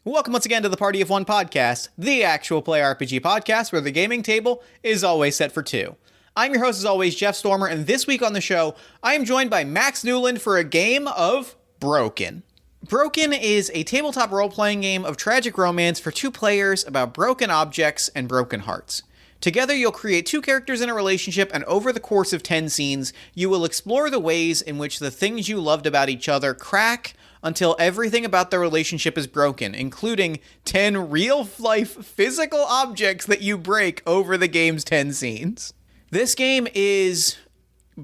Welcome once again to the Party of One podcast, the actual play RPG podcast where the gaming table is always set for two. I'm your host as always, Jeff Stormer, and this week on the show, I am joined by Max Newland for a game of Broken. Broken is a tabletop role-playing game of tragic romance for two players about broken objects and broken hearts. Together, you'll create two characters in a relationship, and over the course of 10 scenes, you will explore the ways in which the things you loved about each other crack until everything about the relationship is broken, including 10 real-life physical objects that you break over the game's 10 scenes. This game is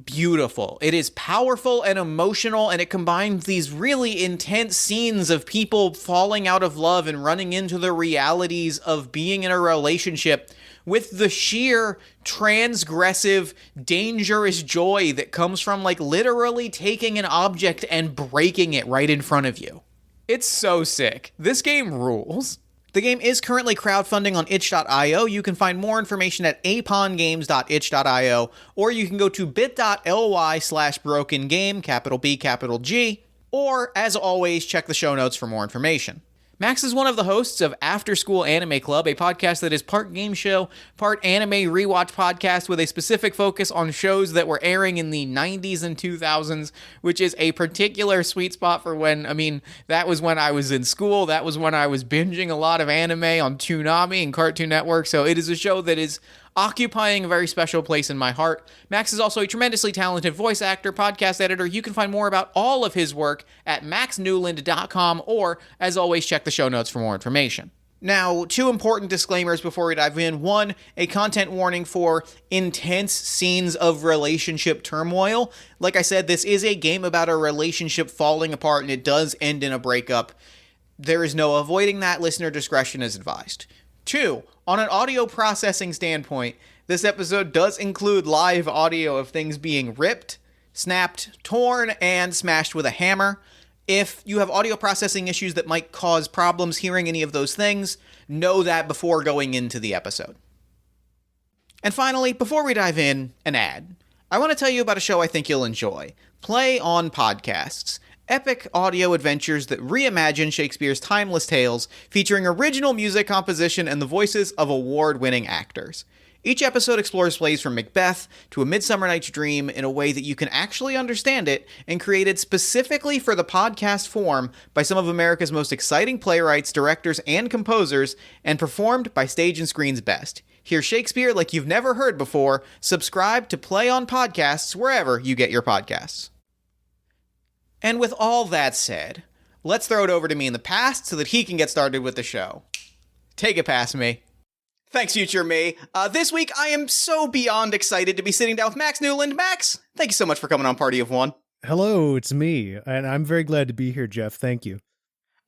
beautiful. It is powerful and emotional, and it combines these really intense scenes of people falling out of love and running into the realities of being in a relationship with the sheer transgressive, dangerous joy that comes from literally taking an object and breaking it right in front of you. It's so sick. This game rules. The game is currently crowdfunding on itch.io. You can find more information at apongames.itch.io, or you can go to bit.ly/brokengame, capital B, capital G, or, as always, check the show notes for more information. Max is one of the hosts of After School Anime Club, a podcast that is part game show, part anime rewatch podcast with a specific focus on shows that were airing in the 90s and 2000s, which is a particular sweet spot for that was when I was in school. That was when I was binging a lot of anime on Toonami and Cartoon Network, so it is a show that is occupying a very special place in my heart. Max is also a tremendously talented voice actor, podcast editor. You can find more about all of his work at maxnewland.com, or, as always, check the show notes for more information. Now, two important disclaimers before we dive in. One, a content warning for intense scenes of relationship turmoil. Like I said, this is a game about a relationship falling apart, and it does end in a breakup. There is no avoiding that. Listener discretion is advised. Two, on an audio processing standpoint, this episode does include live audio of things being ripped, snapped, torn, and smashed with a hammer. If you have audio processing issues that might cause problems hearing any of those things, know that before going into the episode. And finally, before we dive in, an ad. I want to tell you about a show I think you'll enjoy. Play on Podcasts. Epic audio adventures that reimagine Shakespeare's timeless tales, featuring original music composition and the voices of award-winning actors. Each episode explores plays from Macbeth to A Midsummer Night's Dream in a way that you can actually understand it, and created specifically for the podcast form by some of America's most exciting playwrights, directors, and composers, and performed by Stage and Screen's best. Hear Shakespeare like you've never heard before. Subscribe to Play on Podcasts wherever you get your podcasts. And with all that said, let's throw it over to me in the past so that he can get started with the show. Take it past me. Thanks, future me. This week, I am so beyond excited to be sitting down with Max Newland. Max, thank you so much for coming on Party of One. Hello, it's me, and I'm very glad to be here, Jeff. Thank you.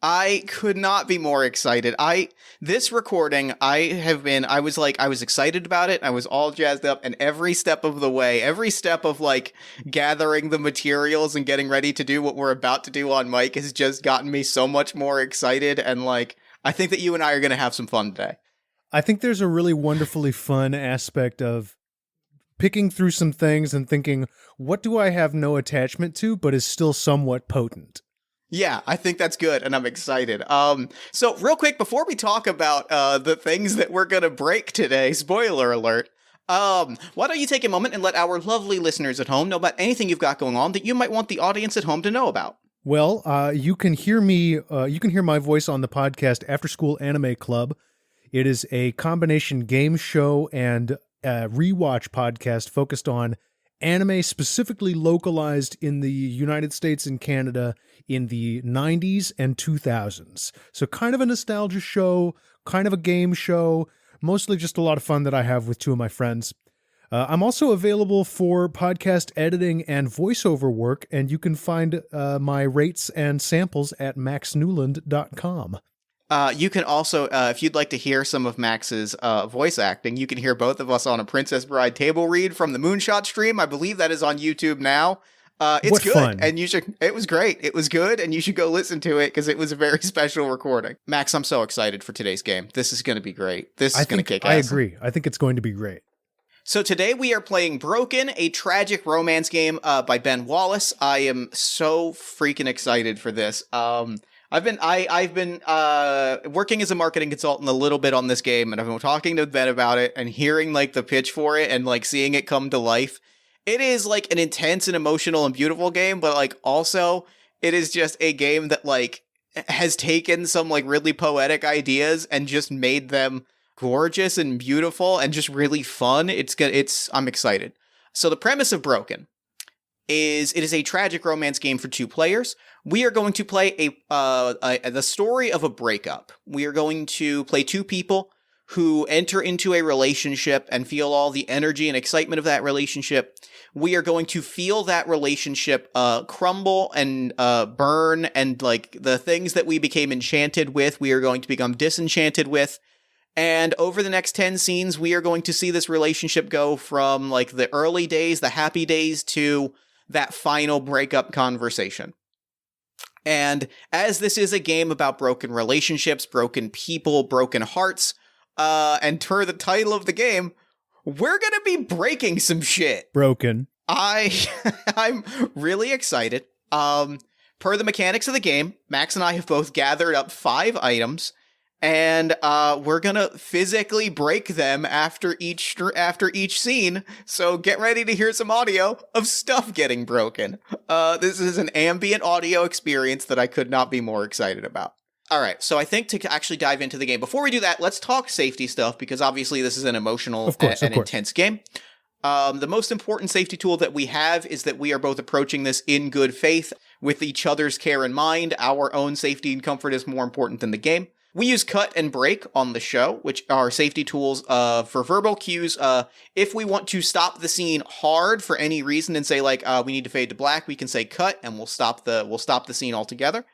I could not be more excited. This recording, I was excited about it. I was all jazzed up, and every step of the way, every step of gathering the materials and getting ready to do what we're about to do on mic has just gotten me so much more excited. And I think that you and I are going to have some fun today. I think there's a really wonderfully fun aspect of picking through some things and thinking, what do I have no attachment to, but is still somewhat potent? Yeah, I think that's good, and I'm excited. So real quick, before we talk about the things that we're going to break today, spoiler alert, why don't you take a moment and let our lovely listeners at home know about anything you've got going on that you might want the audience at home to know about? Well, you can hear my voice on the podcast After School Anime Club. It is a combination game show and rewatch podcast focused on anime specifically localized in the United States and Canada in the 90s and 2000s. So kind of a nostalgia show, kind of a game show, mostly just a lot of fun that I have with two of my friends. I'm also available for podcast editing and voiceover work, and you can find my rates and samples at maxnewland.com. You can also, if you'd like to hear some of Max's voice acting, you can hear both of us on a Princess Bride table read from the Moonshot stream. I believe that is on YouTube now. It's what good, fun. And it was great. It was good, and you should go listen to it because it was a very special recording. Max, I'm so excited for today's game. This is going to be great. This is going to kick ass. I agree. I think it's going to be great. So today we are playing Broken, a tragic romance game by Ben Wallace. I am so freaking excited for this. I've been working as a marketing consultant a little bit on this game, and I've been talking to Ben about it and hearing like the pitch for it and like seeing it come to life. It is like an intense and emotional and beautiful game, but like also it is just a game that like has taken some like really poetic ideas and just made them gorgeous and beautiful and just really fun. I'm excited. So the premise of Broken is it is a tragic romance game for 2 players. We are going to play the story of a breakup. We are going to play 2 people who enter into a relationship and feel all the energy and excitement of that relationship. We are going to feel that relationship crumble and burn, and like the things that we became enchanted with, we are going to become disenchanted with. And over the next 10 scenes, we are going to see this relationship go from like the early days, the happy days, to that final breakup conversation. And as this is a game about broken relationships, broken people, broken hearts, and per the title of the game, we're gonna be breaking some shit. Broken. I'm really excited. Per the mechanics of the game, Max and I have both gathered up 5 items, and we're gonna physically break them after each scene. So get ready to hear some audio of stuff getting broken. This is an ambient audio experience that I could not be more excited about. All right, so I think to actually dive into the game, before we do that, let's talk safety stuff, because obviously this is an emotional and intense game. The most important safety tool that we have is that we are both approaching this in good faith with each other's care in mind. Our own safety and comfort is more important than the game. We use cut and break on the show, which are safety tools for verbal cues. If we want to stop the scene hard for any reason and say like we need to fade to black, we can say cut and we'll stop the scene altogether.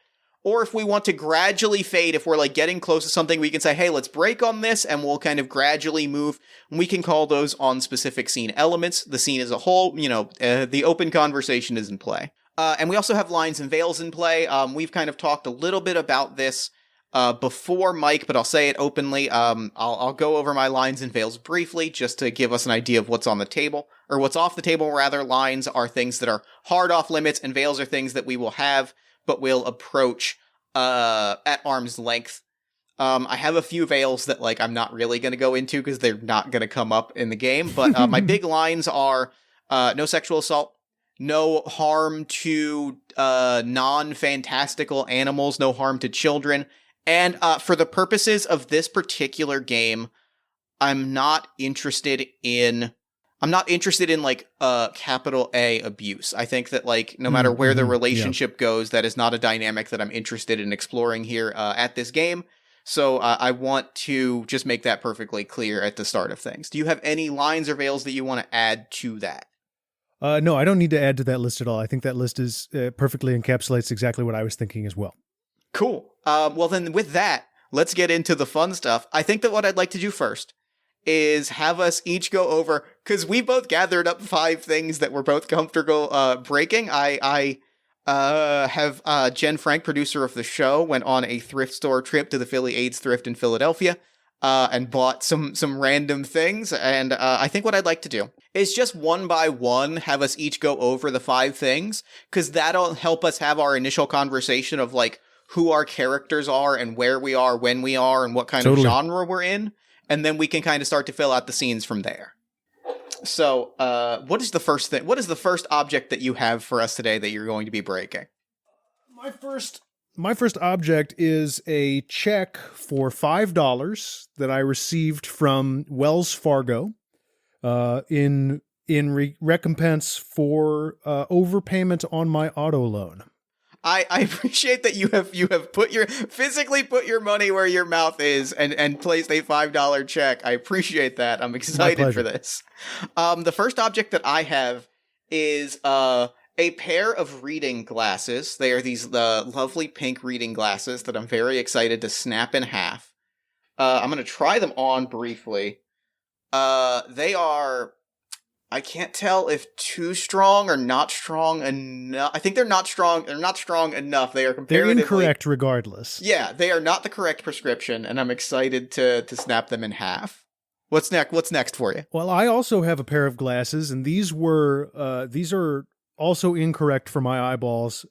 Or if we want to gradually fade, if we're like getting close to something, we can say, hey, let's break on this, and we'll kind of gradually move. We can call those on specific scene elements. The scene as a whole, the open conversation is in play. And we also have lines and veils in play. We've kind of talked a little bit about this before, Mike, but I'll say it openly. I'll go over my lines and veils briefly, just to give us an idea of what's on the table, or what's off the table, rather. Lines are things that are hard off limits, and veils are things that we will have, but we'll approach at arm's length. I have a few veils that like I'm not really going to go into because they're not going to come up in the game, but my big lines are no sexual assault, no harm to non-fantastical animals, no harm to children, and for the purposes of this particular game, I'm not interested in like capital A abuse. I think that like no matter where the relationship goes, that is not a dynamic that I'm interested in exploring here at this game. So I want to just make that perfectly clear at the start of things. Do you have any lines or veils that you want to add to that? No, I don't need to add to that list at all. I think that list is perfectly encapsulates exactly what I was thinking as well. Cool. Well, then with that, let's get into the fun stuff. I think that what I'd like to do first is have us each go over, because we both gathered up 5 things that we're both comfortable breaking. I have Jen Frank, producer of the show, went on a thrift store trip to the Philly AIDS Thrift in Philadelphia and bought some random things. And I think what I'd like to do is just one by one have us each go over the 5 things, because that'll help us have our initial conversation of like who our characters are and where we are, when we are, and what kind of genre we're in. And then we can kind of start to fill out the scenes from there. So, what is the first thing? What is the first object that you have for us today that you're going to be breaking? My first object is a check for $5 that I received from Wells Fargo, in recompense for overpayment on my auto loan. I appreciate that you have physically put your money where your mouth is and placed a $5 check. I appreciate that. I'm excited for this. The first object that I have is a pair of reading glasses. They are these lovely pink reading glasses that I'm very excited to snap in half. I'm going to try them on briefly. They are, I can't tell if too strong or not strong enough. I think they're not strong. They're not strong enough. They are comparatively... They're incorrect regardless. Yeah, they are not the correct prescription, and I'm excited to snap them in half. What's next? What's next for you? Well, I also have a pair of glasses, and these are also incorrect for my eyeballs.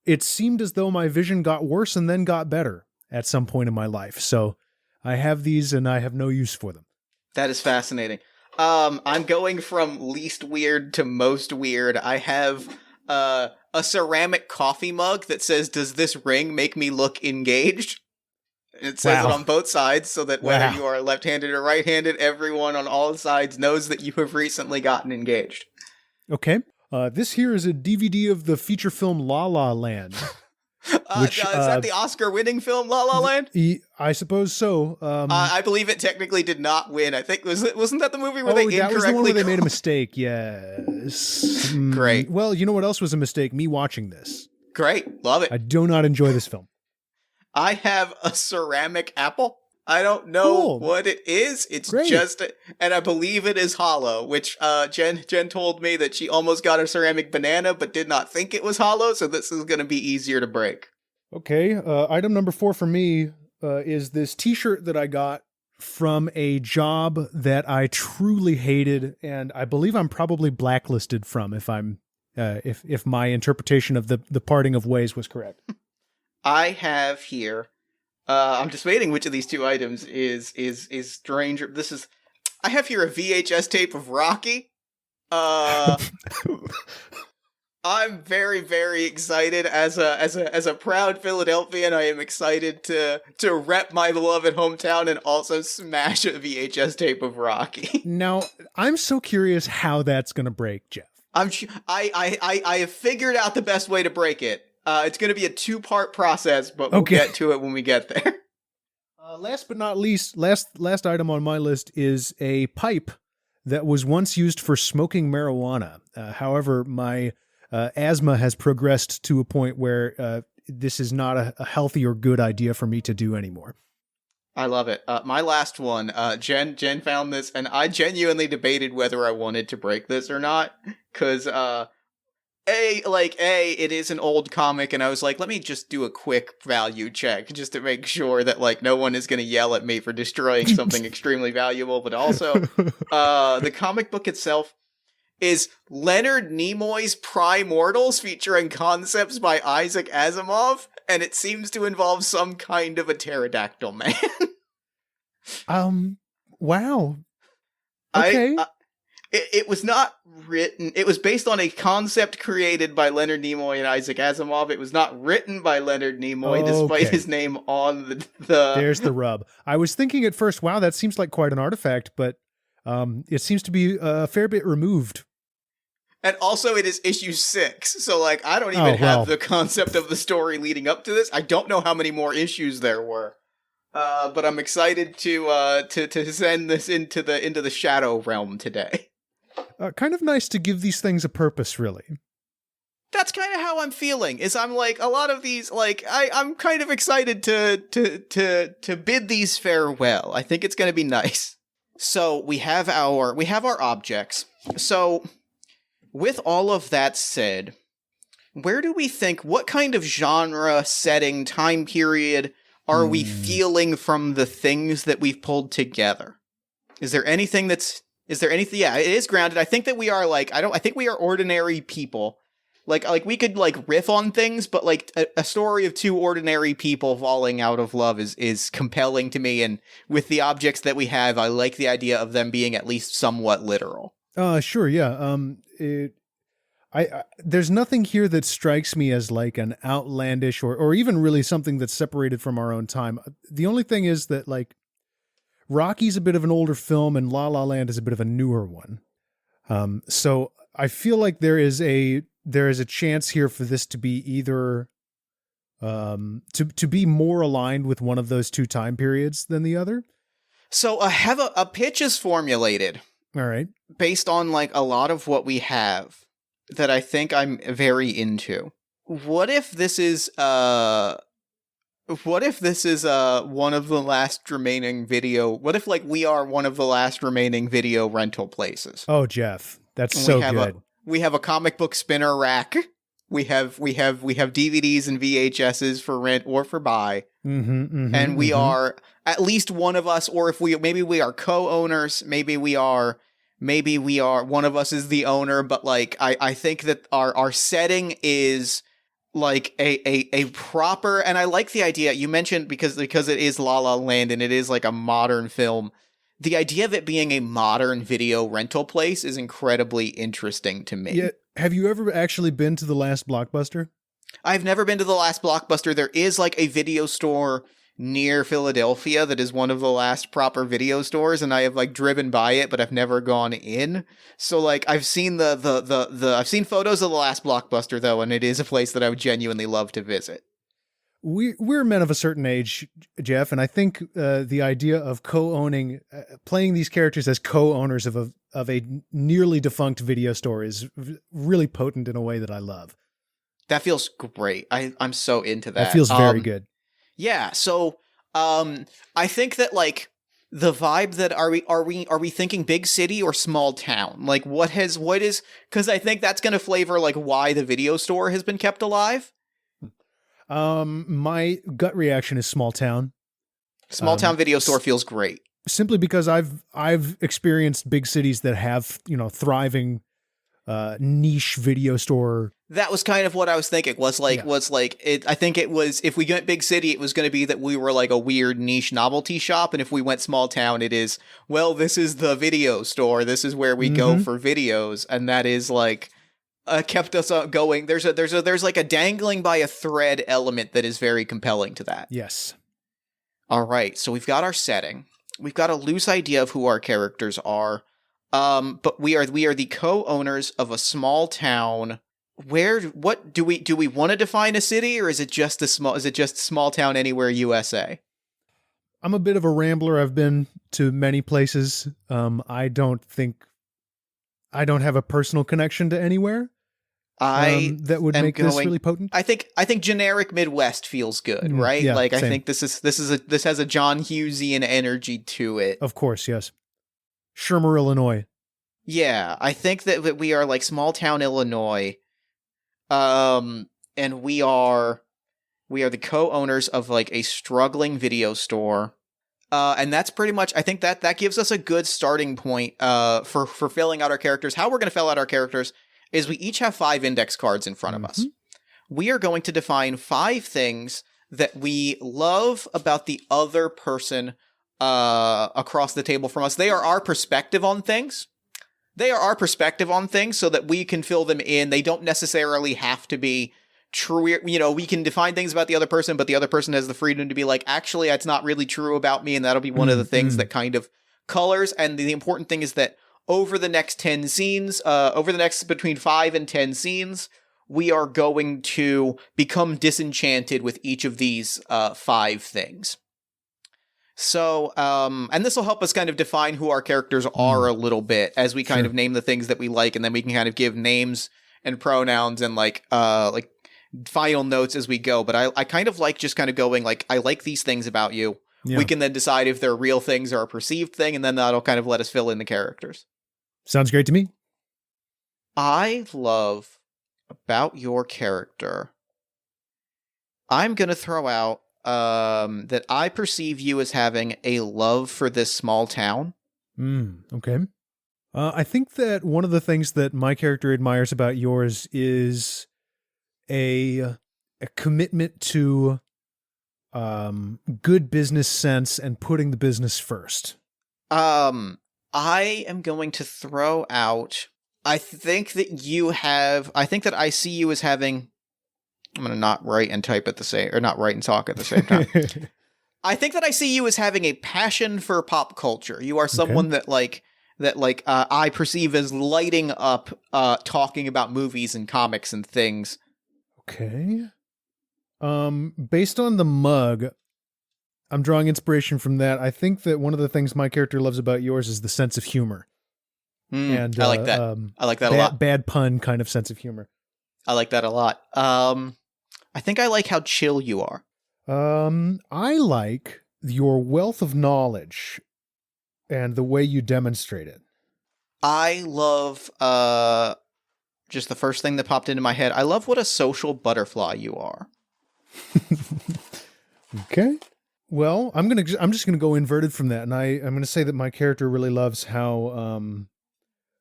it seemed as though my vision got worse and then got better at some point in my life. So I have these and I have no use for them. That is fascinating. I'm going from least weird to most weird. I have a ceramic coffee mug that says, "Does this ring make me look engaged?" It says it on both sides, so that whether you are left-handed or right-handed, everyone on all sides knows that you have recently gotten engaged. Okay. This here is a DVD of the feature film La La Land. Which, is that the Oscar-winning film La La Land? I suppose so. I believe it technically did not win. I think wasn't that the movie where they incorrectly? That was the one where they made a mistake. Yes. Great. Well, you know what else was a mistake? Me watching this. Great, love it. I do not enjoy this film. I have a ceramic apple. I don't know what it is. It's Great. And I believe it is hollow, which Jen told me that she almost got a ceramic banana, but did not think it was hollow, so this is going to be easier to break. Okay, item number 4 for me is this t-shirt that I got from a job that I truly hated, and I believe I'm probably blacklisted from if my interpretation of the parting of ways was correct. I have here, I'm just waiting which of these two items is stranger. I have here a VHS tape of Rocky. I'm very, very excited as a proud Philadelphian. I am excited to rep my beloved hometown and also smash a VHS tape of Rocky. Now, I'm so curious how that's going to break, Jeff. I have figured out the best way to break it. It's going to be a 2-part process, but we'll get to it when we get there. Last but not least, last item on my list is a pipe that was once used for smoking marijuana. However, my asthma has progressed to a point where this is not a healthy or good idea for me to do anymore. I love it. My last one, Jen found this, and I genuinely debated whether I wanted to break this or not, because it is an old comic, and I was like, let me just do a quick value check, just to make sure that, like, no one is going to yell at me for destroying something extremely valuable, but also, the comic book itself is Leonard Nimoy's Primortals, featuring concepts by Isaac Asimov, and it seems to involve some kind of a pterodactyl man. Wow. Okay. It was not written. It was based on a concept created by Leonard Nimoy and Isaac Asimov. It was not written by Leonard Nimoy, despite his name on the. There's the rub. I was thinking at first, wow, that seems like quite an artifact, but it seems to be a fair bit removed. And also, it is issue 6, so like I don't even have the concept of the story leading up to this. I don't know how many more issues there were. But I'm excited to send this into the shadow realm today. Kind of nice to give these things a purpose, really. That's kind of how I'm feeling. Is I'm like a lot of these, like I'm kind of excited to bid these farewell. I think it's going to be nice. So we have our objects. So with all of that said, where do we think, what kind of genre, setting, time period are we feeling from the things that we've pulled together? Is there anything? Yeah, it is grounded. I think that we are I think we are ordinary people. Like we could riff on things, but like a story of 2 ordinary people falling out of love is compelling to me. And with the objects that we have, I like the idea of them being at least somewhat literal. Sure. Yeah. There's nothing here that strikes me as like an outlandish or even really something that's separated from our own time. The only thing is that like Rocky's a bit of an older film and La La Land is a bit of a newer one. So I feel like there is a chance here for this to be either to be more aligned with one of those 2 time periods than the other. So a pitch is formulated. All right. Based on like a lot of what we have that I think I'm very into. What if this is one of the last remaining video? What if like we are one of the last remaining video rental places? Oh, Jeff, that's so good. We have a comic book spinner rack. We have DVDs and VHSs for rent or for buy. And we are at least one of us, or if maybe we are co-owners, maybe we are one of us is the owner, but like I think that our setting is like a proper, and I like the idea you mentioned because it is La La Land and it is like a modern film. The idea of it being a modern video rental place is incredibly interesting to me. Yeah. Have you ever actually been to the last Blockbuster? I've never been to the last Blockbuster. There is like a video store near Philadelphia that is one of the last proper video stores, and I have like driven by it, but I've never gone in. So like I've seen I've seen photos of the last Blockbuster though, and it is a place that I would genuinely love to visit. We're men of a certain age, Jeff, and I think the idea of co-owning, playing these characters as co-owners of a nearly defunct video store is really potent in a way that I love. That feels great. I'm so into that. That feels very good. Yeah. So I think that like the vibe that are we thinking big city or small town? Like what is because I think that's going to flavor like why the video store has been kept alive. My gut reaction is small town. Small town video store feels great. Simply because I've experienced big cities that have, thriving niche video store. That was kind of what I was thinking. I think it was, if we went big city, it was going to be that we were like a weird niche novelty shop, and if we went small town, it is, well, this is the video store. This is where we go for videos, and that is like kept us going. There's like a dangling by a thread element that is very compelling to that. Yes. All right, so we've got our setting. We've got a loose idea of who our characters are. But we are the co-owners of a small town. What do we want to define a city, or is it just small town anywhere USA? I'm a bit of a rambler. I've been to many places. I don't have a personal connection to anywhere. That would make this really potent. I think generic Midwest feels good, right? Yeah, like same. I think this has a John Hughesian energy to it. Of course, yes. Shermer, Illinois. Yeah, I think that we are like small town Illinois, and we are the co-owners of like a struggling video store, and that's pretty much. I think that gives us a good starting point for filling out our characters. How we're going to fill out our characters is we each have 5 index cards in front of us. We are going to define 5 things that we love about the other person across the table from us. They are our perspective on things. So that we can fill them in. They don't necessarily have to be true. We can define things about the other person, but the other person has the freedom to be like, actually, that's not really true about me. And that'll be one of the things that kind of colors. And the important thing is that over the next 10 scenes, between 5 and 10 scenes, we are going to become disenchanted with each of these 5 things. So, and this will help us kind of define who our characters are a little bit as we kind of name the things that we like, and then we can kind of give names and pronouns and like final notes as we go. But I kind of like just kind of going like, I like these things about you. Yeah. We can then decide if they're real things or a perceived thing, and then that'll kind of let us fill in the characters. Sounds great to me. I love about your character. I'm going to throw out that I perceive you as having a love for this small town. Okay. I think that one of the things that my character admires about yours is a commitment to good business sense and putting the business first. I am going to throw out, I think that I see you as having, I'm going to not write and talk at the same time. I think that I see you as having a passion for pop culture. You are someone that I perceive as lighting up, talking about movies and comics and things. Okay. Based on the mug, I'm drawing inspiration from that. I think that one of the things my character loves about yours is the sense of humor. And I like that. I like that a lot. Bad pun kind of sense of humor. I like that a lot. I think I like how chill you are. I like your wealth of knowledge and the way you demonstrate it. I love, just the first thing that popped into my head. I love what a social butterfly you are. Okay. Well, I'm just gonna go inverted from that, and I'm gonna say that my character really loves how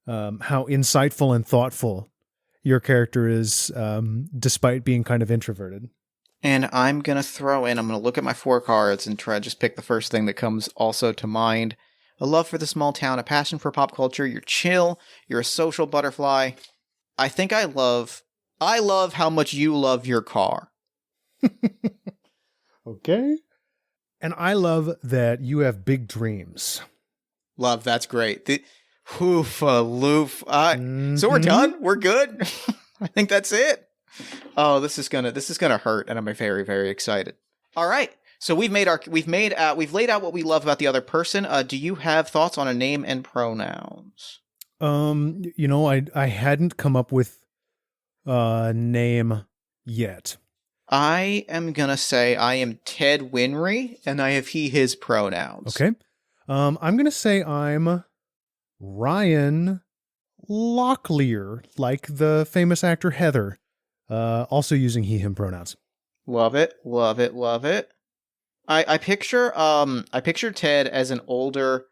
insightful and thoughtful your character is, despite being kind of introverted. And I'm going to look at my 4 cards and try to just pick the first thing that comes also to mind. A love for the small town, a passion for pop culture, you're chill, you're a social butterfly. I think I love how much you love your car. Okay. And I love that you have big dreams. Love, that's great. Hoofa-loof. So we're done? We're good? I think that's it. Oh, this is gonna hurt, and I'm very, very excited. All right. So we've laid out what we love about the other person. Do you have thoughts on a name and pronouns? I hadn't come up with a name yet. I am gonna say I am Ted Winry, and I have he, his pronouns. Okay. I'm gonna say I'm Ryan Locklear, like the famous actor Heather, also using he, him pronouns. Love it, love it, love it. I picture Ted as an older,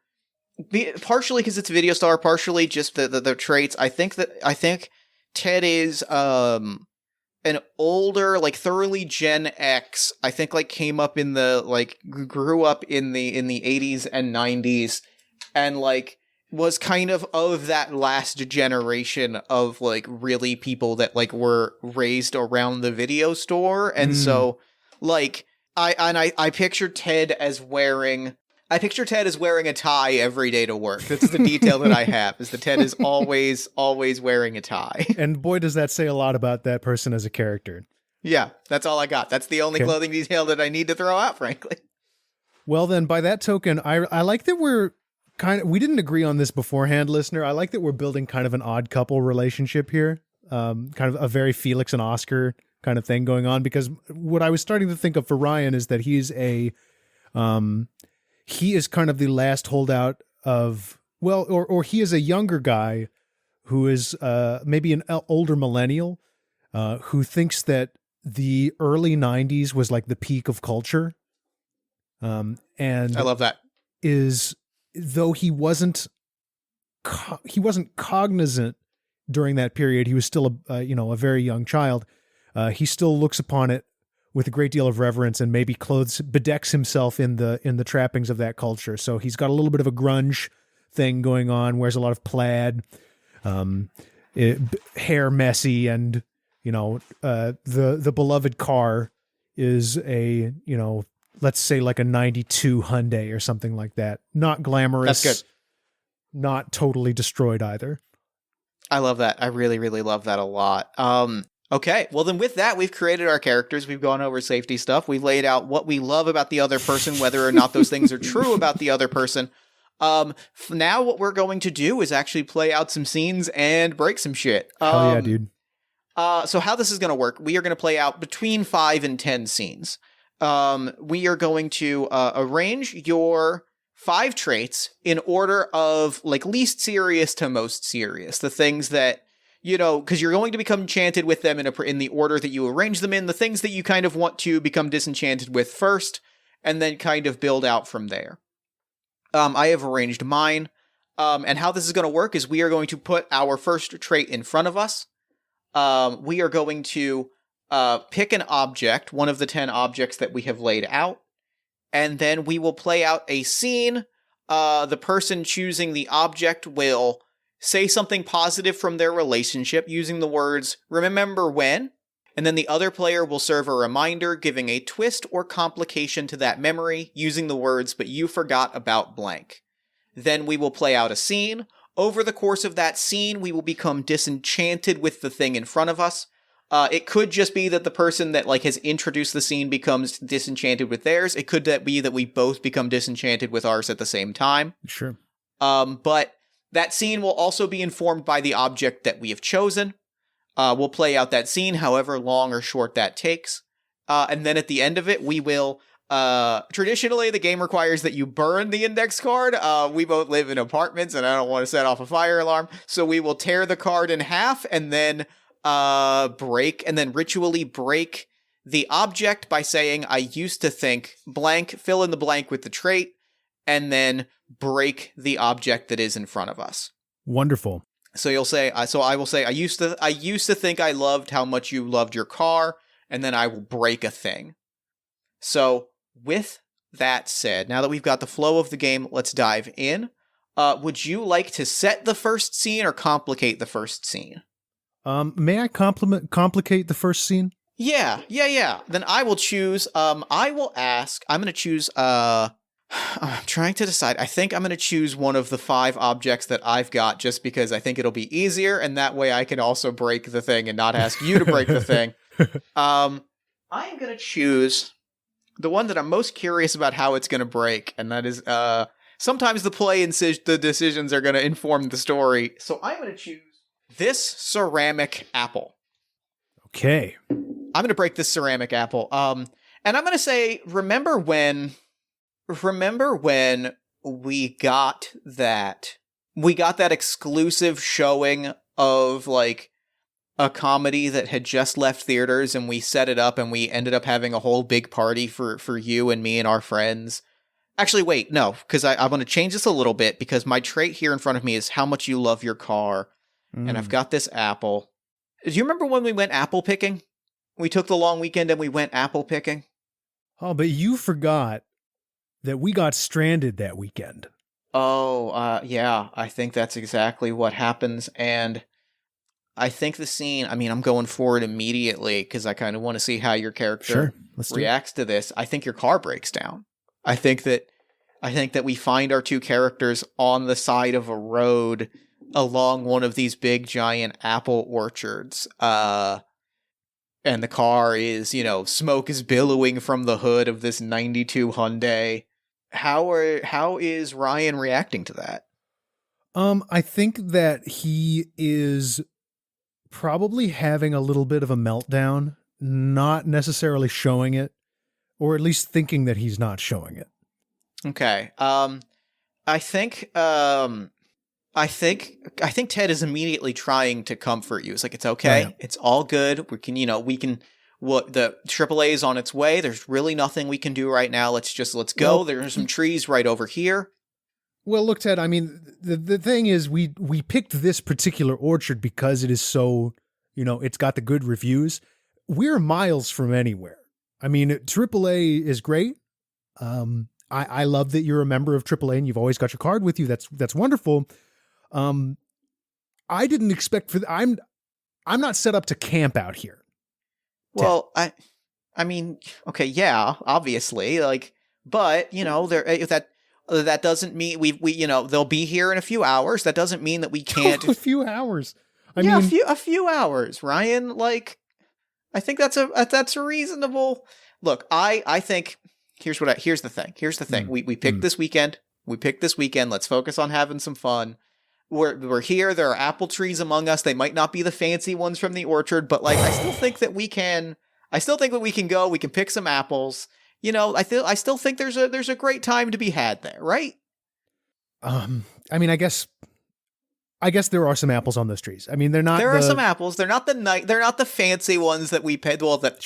partially because it's a video star, partially just the traits. I think Ted is an older, like thoroughly Gen X. I think like came up in the grew up in the 80s and 90s, and like was kind of that last generation of like really people that like were raised around the video store, and so like I picture Ted as wearing a tie every day to work. That's the detail that I have, is that Ted is always wearing a tie. And boy, does that say a lot about that person as a character. Yeah, that's all I got. That's the only clothing detail that I need to throw out, frankly. Well then, by that token, I like that we didn't agree on this beforehand, listener. I like that we're building kind of an odd couple relationship here. Kind of a very Felix and Oscar kind of thing going on, because what I was starting to think of for Ryan is that he is kind of the last holdout of, or he is a younger guy who is maybe an older millennial who thinks that the early 90s was like the peak of culture. And I love that. Though he wasn't cognizant during that period, he was still a very young child. He still looks upon it with a great deal of reverence, and maybe bedecks himself in the trappings of that culture. So he's got a little bit of a grunge thing going on, wears a lot of plaid, hair messy, and the beloved car is a let's say like a 92 Hyundai or something like that. Not glamorous. That's good. Not totally destroyed either. I love that. I really, really love that a lot. Okay, well then with that, we've created our characters. We've gone over safety stuff. We've laid out what we love about the other person, whether or not those things are true about the other person. Now what we're going to do is actually play out some scenes and break some shit. Hell yeah, dude. So how this is going to work, we are going to play out between 5 and 10 scenes. We are going to arrange your 5 traits in order of like least serious to most serious. The things that, because you're going to become enchanted with them in the order that you arrange them in, the things that you kind of want to become disenchanted with first, and then kind of build out from there. I have arranged mine, and how this is going to work is we are going to put our first trait in front of us. We are going to pick an object, one of the 10 objects that we have laid out, and then we will play out a scene. The person choosing the object will say something positive from their relationship using the words, "remember when," and then the other player will serve a reminder, giving a twist or complication to that memory using the words, "but you forgot about blank." Then we will play out a scene. Over the course of that scene, we will become disenchanted with the thing in front of us. It could just be that the person that has introduced the scene becomes disenchanted with theirs. It could be that we both become disenchanted with ours at the same time. Sure. But that scene will also be informed by the object that we have chosen. We'll play out that scene, however long or short that takes. And then at the end of it, we will... traditionally, the game requires that you burn the index card. We both live in apartments, and I don't want to set off a fire alarm. So we will tear the card in half, and then ritually break the object by saying, "I used to think blank," fill in the blank with the trait, and then break the object that is in front of us. Wonderful. So you'll say, so I will say, I used to think I loved how much you loved your car, and then I will break a thing. So with that said, now that we've got the flow of the game, let's dive in. Would you like to set the first scene or complicate the first scene? May I complicate the first scene? Yeah. Then I will choose, I will ask, I'm going to choose, I'm trying to decide. I think I'm going to choose one of the 5 objects that I've got just because I think it'll be easier, and that way I can also break the thing and not ask you to break the thing. I am going to choose the one that I'm most curious about how it's going to break, and that is, sometimes the play and the decisions are going to inform the story. So I'm going to choose this ceramic apple. Okay. I'm going to break this ceramic apple. And I'm going to say, remember when we got that exclusive showing of like a comedy that had just left theaters, and we set it up and we ended up having a whole big party for you and me and our friends. Actually, wait, no, because I want to change this a little bit, because my trait here in front of me is how much you love your car. And I've got this apple. Do you remember when we went apple picking? We took the long weekend and we went apple picking. Oh, but you forgot that we got stranded that weekend. Oh, yeah, I think that's exactly what happens. And I think the scene, I mean, I'm going forward immediately because I kind of want to see how your character reacts to this. I think your car breaks down. I think that we find our 2 characters on the side of a road along one of these big giant apple orchards. And the car is, smoke is billowing from the hood of this 92 Hyundai. How is Ryan reacting to that? I think that he is probably having a little bit of a meltdown, not necessarily showing it, or at least thinking that he's not showing it. Okay. I think Ted is immediately trying to comfort you. It's like, it's okay. Oh, yeah. It's all good. We can the AAA is on its way. There's really nothing we can do right now. Let's go. Well, there's some trees right over here. Well, look, Ted, I mean, the thing is we picked this particular orchard because it is so, it's got the good reviews. We're miles from anywhere. I mean, AAA is great. I love that you're a member of AAA and you've always got your card with you. That's wonderful. I didn't expect I'm not set up to camp out here. Well, I mean, okay, yeah, obviously, but that doesn't mean we they'll be here in a few hours. That doesn't mean that we can't. A few hours. I mean, a few hours, Ryan. I think that's a reasonable look. I think here's the thing. We picked this weekend. Let's focus on having some fun. We're here. There are apple trees among us. They might not be the fancy ones from the orchard, but I still think that we can. I still think that we can go. We can pick some apples. I still think there's a great time to be had there, right? I mean, I guess there are some apples on those trees. I mean, they're not. There are some apples. They're not the fancy ones that we paid. Well, I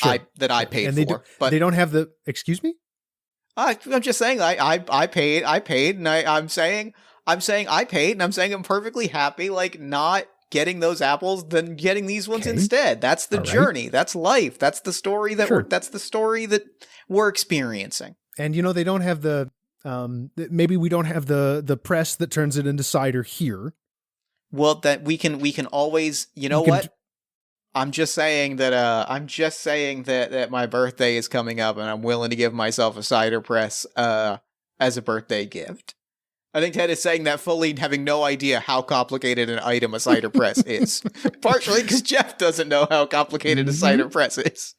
paid and for. But they don't have the. Excuse me. I'm just saying. I paid, and I'm saying I paid, and I'm saying I'm perfectly happy. Not getting those apples than getting these ones instead. That's the journey. Right. That's life. That's the story that we're experiencing. And they don't have the maybe we don't have the press that turns it into cider here. Well, that we can always, what? I'm just saying that my birthday is coming up and I'm willing to give myself a cider press as a birthday gift. I think Ted is saying that fully having no idea how complicated an item a cider press is. Partially because Jeff doesn't know how complicated a cider press is.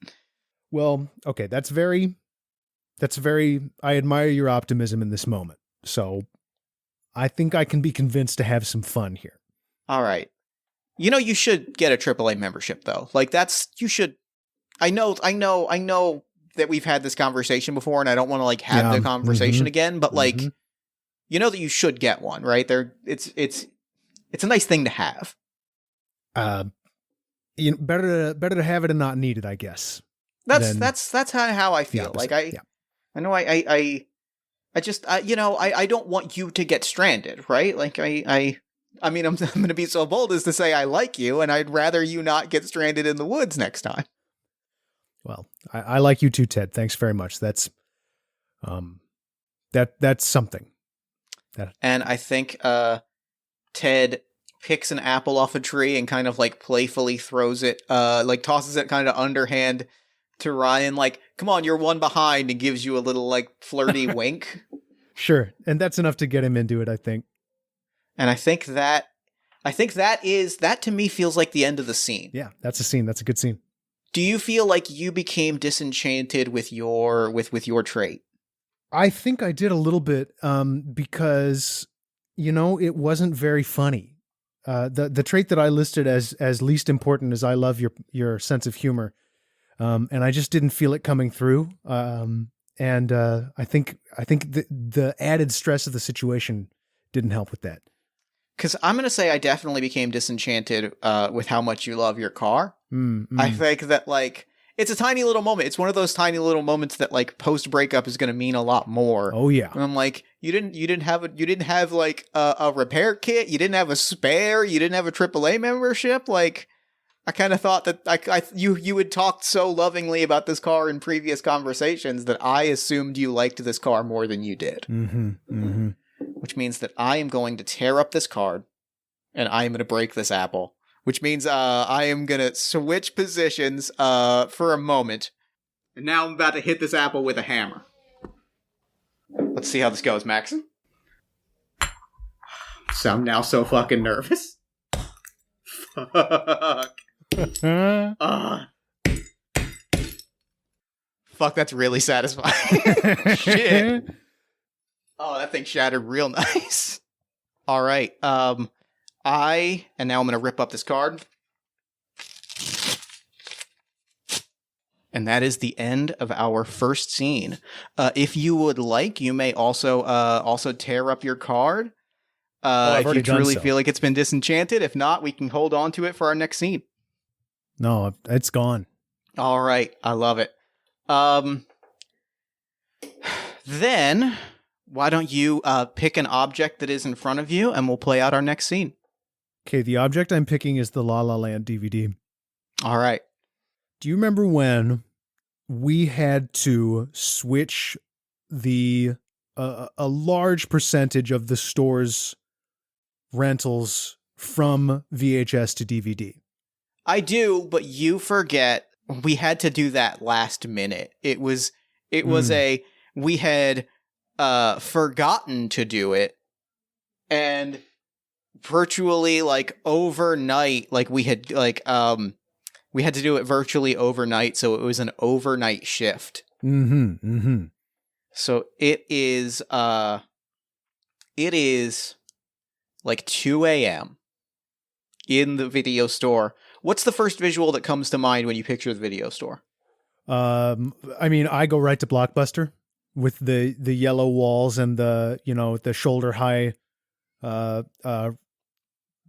Well, okay, that's very, I admire your optimism in this moment. So I think I can be convinced to have some fun here. All right. You should get a AAA membership though. You should, I know that we've had this conversation before and I don't want to have the conversation again, but that you should get one, right? It's a nice thing to have. Better to have it and not need it, I guess. That's how I feel. I know I don't want you to get stranded, right? I mean, I'm going to be so bold as to say I like you, and I'd rather you not get stranded in the woods next time. Well, I like you too, Ted. Thanks very much. That's that's something. And I think Ted picks an apple off a tree and kind of like playfully throws it, like tosses it kind of underhand to Ryan, like, come on, you're one behind, and gives you a little like flirty wink. Sure. And that's enough to get him into it, I think. And I think that to me feels like the end of the scene. Yeah, that's a scene. That's a good scene. Do you feel like you became disenchanted with your trait? I think I did a little bit, because, it wasn't very funny. The trait that I listed as least important is I love your sense of humor. And I just didn't feel it coming through. And I think the added stress of the situation didn't help with that. Because I'm going to say I definitely became disenchanted with how much you love your car. I think that, like, it's a tiny little moment. It's one of those tiny little moments that, like, post breakup is going to mean a lot more. Oh yeah. And I'm like, you didn't have like a repair kit. You didn't have a spare. You didn't have a AAA membership. Like, I kind of thought that you had talked so lovingly about this car in previous conversations that I assumed you liked this car more than you did. Which means that I am going to tear up this card, and I am going to break this apple. Which means I am going to switch positions for a moment. And now I'm about to hit this apple with a hammer. Let's see how this goes, Max. So I'm now so fucking nervous. Fuck. Fuck, that's really satisfying. Shit. Oh, that thing shattered real nice. All right. And now I'm going to rip up this card. And that is the end of our first scene. If you would like, you may also tear up your card. If you truly feel like it's been disenchanted. If not, we can hold on to it for our next scene. No, it's gone. All right. I love it. Then why don't you pick an object that is in front of you, and we'll play out our next scene. Okay, the object I'm picking is the La La Land DVD. All right. Do you remember when we had to switch a large percentage of the store's rentals from VHS to DVD? I do, but you forget we had to do that last minute. It was we had forgotten to do it, and virtually like overnight, like we had to do it virtually overnight, so it was an overnight shift. So it is like 2 a.m. in the video store. What's the first visual that comes to mind when you picture the video store? I mean, I go right to Blockbuster with the yellow walls and the shoulder high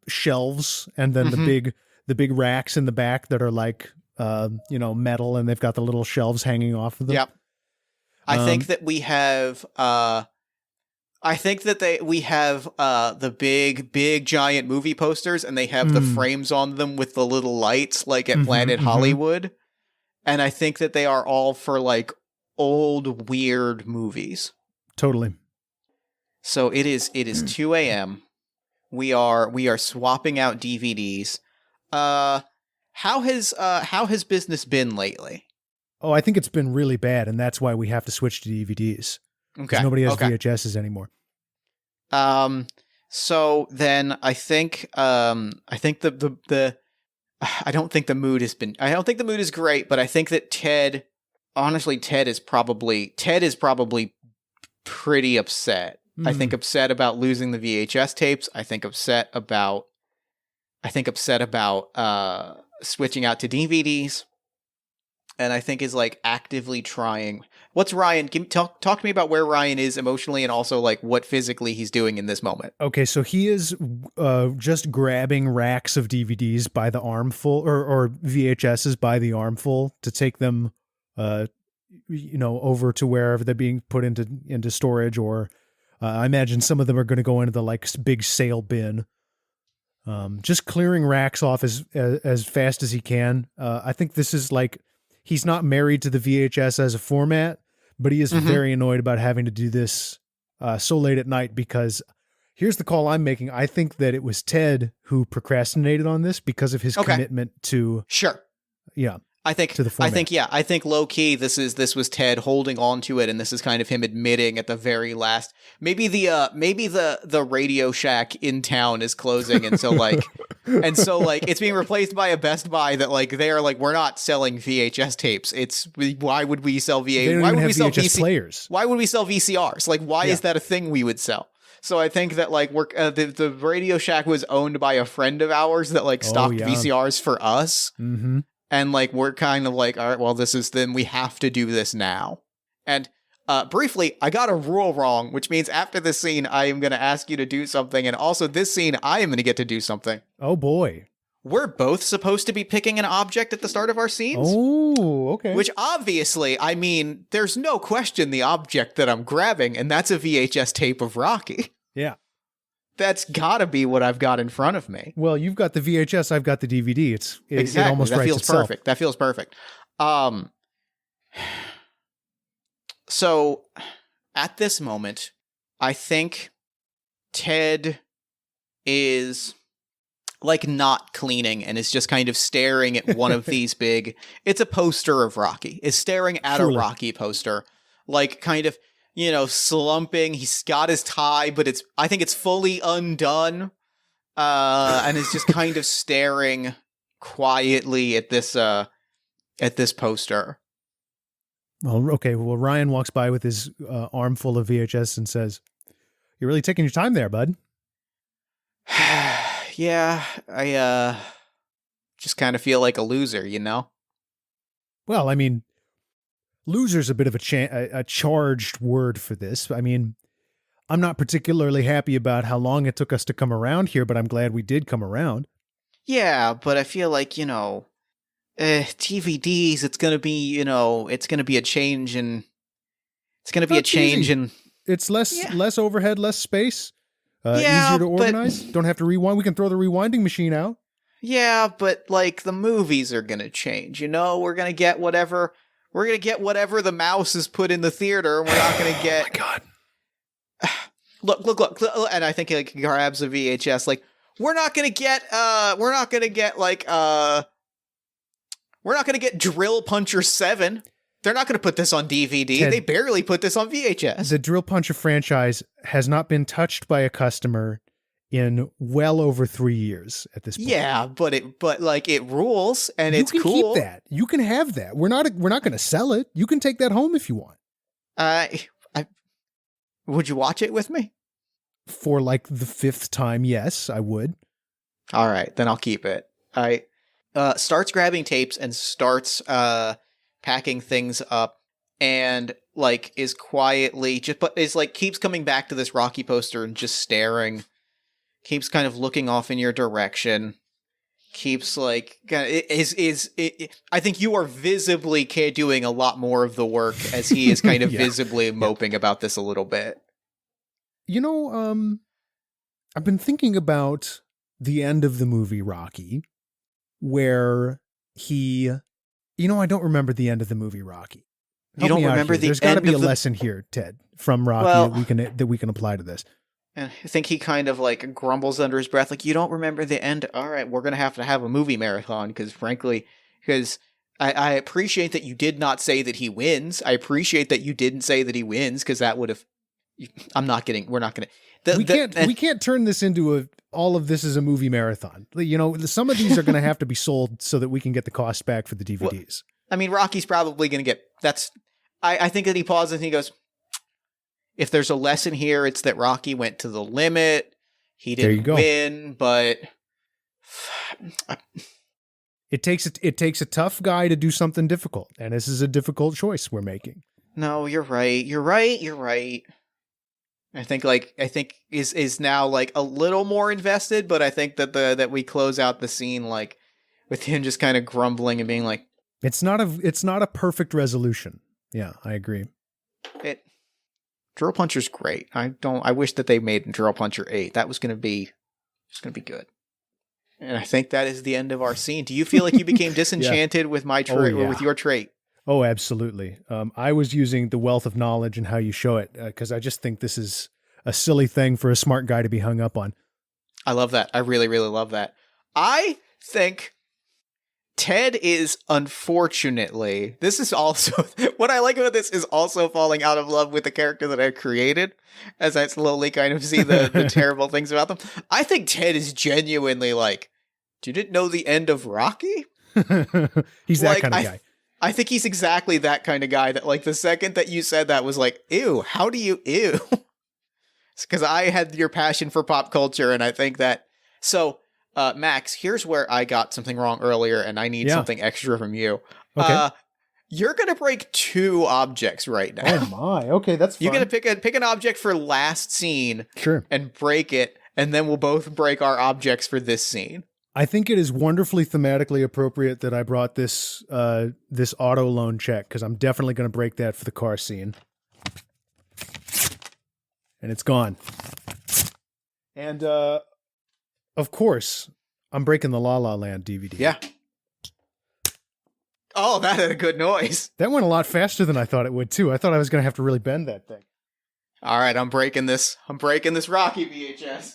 shelves, and then the big racks in the back that are like metal, and they've got the little shelves hanging off of them. Yep. I think that we have the big giant movie posters, and they have the frames on them with the little lights like at Planet Hollywood. And I think that they are all for like old weird movies. Totally. So it is 2 a.m. We are swapping out DVDs. How has business been lately? Oh, I think it's been really bad, and that's why we have to switch to DVDs. Okay. Because nobody has VHSs anymore. So then I think the I don't think the mood is great, but I think that Ted is probably pretty upset. I think upset about losing the VHS tapes. I think upset about switching out to DVDs. And I think is like actively trying. What's Ryan? Talk to me about where Ryan is emotionally, and also like what physically he's doing in this moment. Okay, so he is just grabbing racks of DVDs by the armful, or VHSs by the armful, to take them, over to wherever they're being put into storage, or I imagine some of them are going to go into the like big sale bin. just clearing racks off as fast as he can. I think this is like, he's not married to the VHS as a format, but he is very annoyed about having to do this so late at night, because here's the call I'm making. I think that it was Ted who procrastinated on this because of his commitment to I think to the format. I think low key this was Ted holding on to it, and this is kind of him admitting at the very last. Maybe the Radio Shack in town is closing, and so like it's being replaced by a Best Buy that like they are like, we're not selling VHS tapes. Why would we sell VHS? Why would we sell VHS players? Why would we sell VCRs? Like, why is that a thing we would sell? So I think that like we're the Radio Shack was owned by a friend of ours that like stocked VCRs for us. Mm-hmm. And like we're kind of like, all right, well, then we have to do this now. And briefly, I got a rule wrong, which means after this scene, I am going to ask you to do something. And also this scene, I am going to get to do something. Oh, boy. We're both supposed to be picking an object at the start of our scenes. Oh, okay. Which obviously, I mean, there's no question the object that I'm grabbing, and that's a VHS tape of Rocky. Yeah. That's gotta be what I've got in front of me. Well, you've got the VHS, I've got the DVD. It almost that writes feels itself. perfect. That feels perfect. So at this moment, I think Ted is like not cleaning and is just kind of staring at one of these big, it's a poster of Rocky, is staring at a Rocky poster, like kind of, slumping. He's got his tie, but I think it's fully undone. And is just kind of staring quietly at this poster. Well, okay. Well, Ryan walks by with his armful of VHS and says, "You're really taking your time there, bud." Yeah, I just kind of feel like a loser, Well, I mean, loser's a bit of a charged word for this. I mean, I'm not particularly happy about how long it took us to come around here, but I'm glad we did come around. Yeah, but I feel like, DVDs, it's going to be, it's going to be a change in... It's going to be a change in... It's less overhead, less space, easier to organize. Don't have to rewind. We can throw the rewinding machine out. Yeah, but, like, the movies are going to change, We're going to get whatever... We're going to get whatever the mouse has put in the theater, and we're not going to get... Oh, my God. Look, and I think he like, grabs a VHS, like, we're not going to get Drill Puncher 7. They're not going to put this on DVD. Ted, they barely put this on VHS. The Drill Puncher franchise has not been touched by a customer in well over 3 years at this point. Yeah, but it rules and it's cool. You can keep that. You can have that. We're not going to sell it. You can take that home if you want. Would you watch it with me? For like the 5th time, yes, I would. All right, then I'll keep it. I starts grabbing tapes and starts packing things up, and like is quietly keeps coming back to this Rocky poster and just staring. Keeps kind of looking off in your direction. Keeps like I think you are visibly doing a lot more of the work as he is kind of visibly moping about this a little bit. I've been thinking about the end of the movie Rocky, where he, I don't remember the end of the movie Rocky. You don't remember the end? There's got to be a lesson here, Ted, from Rocky that we can apply to this. And I think he kind of like grumbles under his breath, like, you don't remember the end? All right, we're going to have a movie marathon because I appreciate that you did not say that he wins. I appreciate that you didn't say that he wins because that would have, we're not going to. We can't turn this into all of this is a movie marathon. Some of these are going to have to be sold so that we can get the cost back for the DVDs. Well, I mean, Rocky's probably going to get, I think that he pauses and he goes, if there's a lesson here, it's that Rocky went to the limit. He didn't win, but it takes a tough guy to do something difficult, and this is a difficult choice we're making. No, you're right. I think is now like a little more invested, but I think that we close out the scene like with him just kind of grumbling and being like, it's not a perfect resolution. Yeah, I agree. Drill Puncher's great. I wish that they made Drill Puncher 8. That was going to be good. And I think that is the end of our scene. Do you feel like you became disenchanted with my trait or with your trait? Oh, absolutely. I was using the wealth of knowledge and how you show it because I just think this is a silly thing for a smart guy to be hung up on. I love that. I really, really love that. I think Ted is, unfortunately, this is also, what I like about this is also falling out of love with the character that I created, as I slowly kind of see the terrible things about them. I think Ted is genuinely like, you didn't know the end of Rocky? He's that kind of guy. I think he's exactly that kind of guy that, like, the second that you said that was like, ew, how do you, ew? It's because I had your passion for pop culture, and I think that, so, Max, here's where I got something wrong earlier, and I need something extra from you. Okay. You're going to break 2 objects right now. Oh my, okay, that's fine. You're going to pick an object for last scene, sure, and break it, and then we'll both break our objects for this scene. I think it is wonderfully thematically appropriate that I brought this this auto loan check because I'm definitely going to break that for the car scene. And it's gone. And of course, I'm breaking the La La Land DVD. Yeah. Oh, that had a good noise. That went a lot faster than I thought it would too. I thought I was going to have to really bend that thing. All right, I'm breaking this Rocky VHS.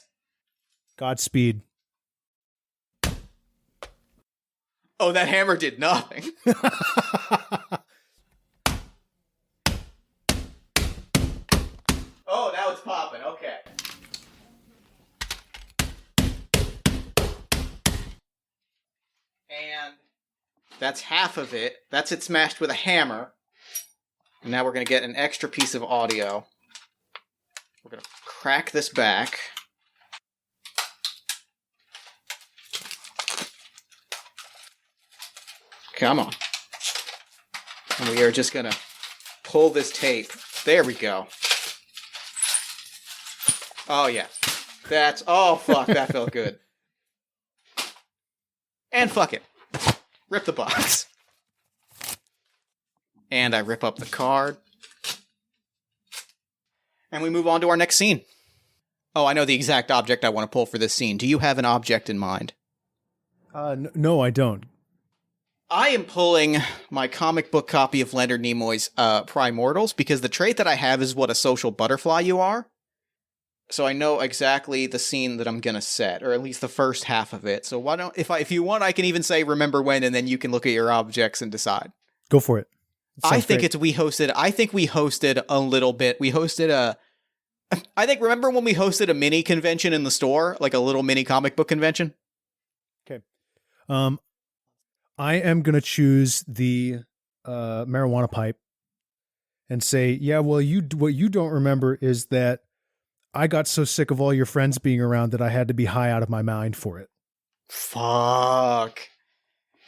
Godspeed. Oh, that hammer did nothing. Oh, now it's popping. Okay. And that's half of it. That's it smashed with a hammer. And now we're going to get an extra piece of audio. We're going to crack this back. Come on. And we are just going to pull this tape. There we go. Oh, yeah. Oh, fuck, that felt good. And fuck it. Rip the box. And I rip up the card. And we move on to our next scene. Oh, I know the exact object I want to pull for this scene. Do you have an object in mind? No, I don't. I am pulling my comic book copy of Leonard Nimoy's Primortals because the trait that I have is what a social butterfly you are. So I know exactly the scene that I'm going to set, or at least the first half of it. So why don't, if you want, I can even say remember when, and then you can look at your objects and decide. Go for it. I think we hosted a little bit. Remember when we hosted a mini convention in the store, like a little mini comic book convention? Okay. I am going to choose the marijuana pipe and say, yeah, well, what you don't remember is that I got so sick of all your friends being around that I had to be high out of my mind for it. Fuck.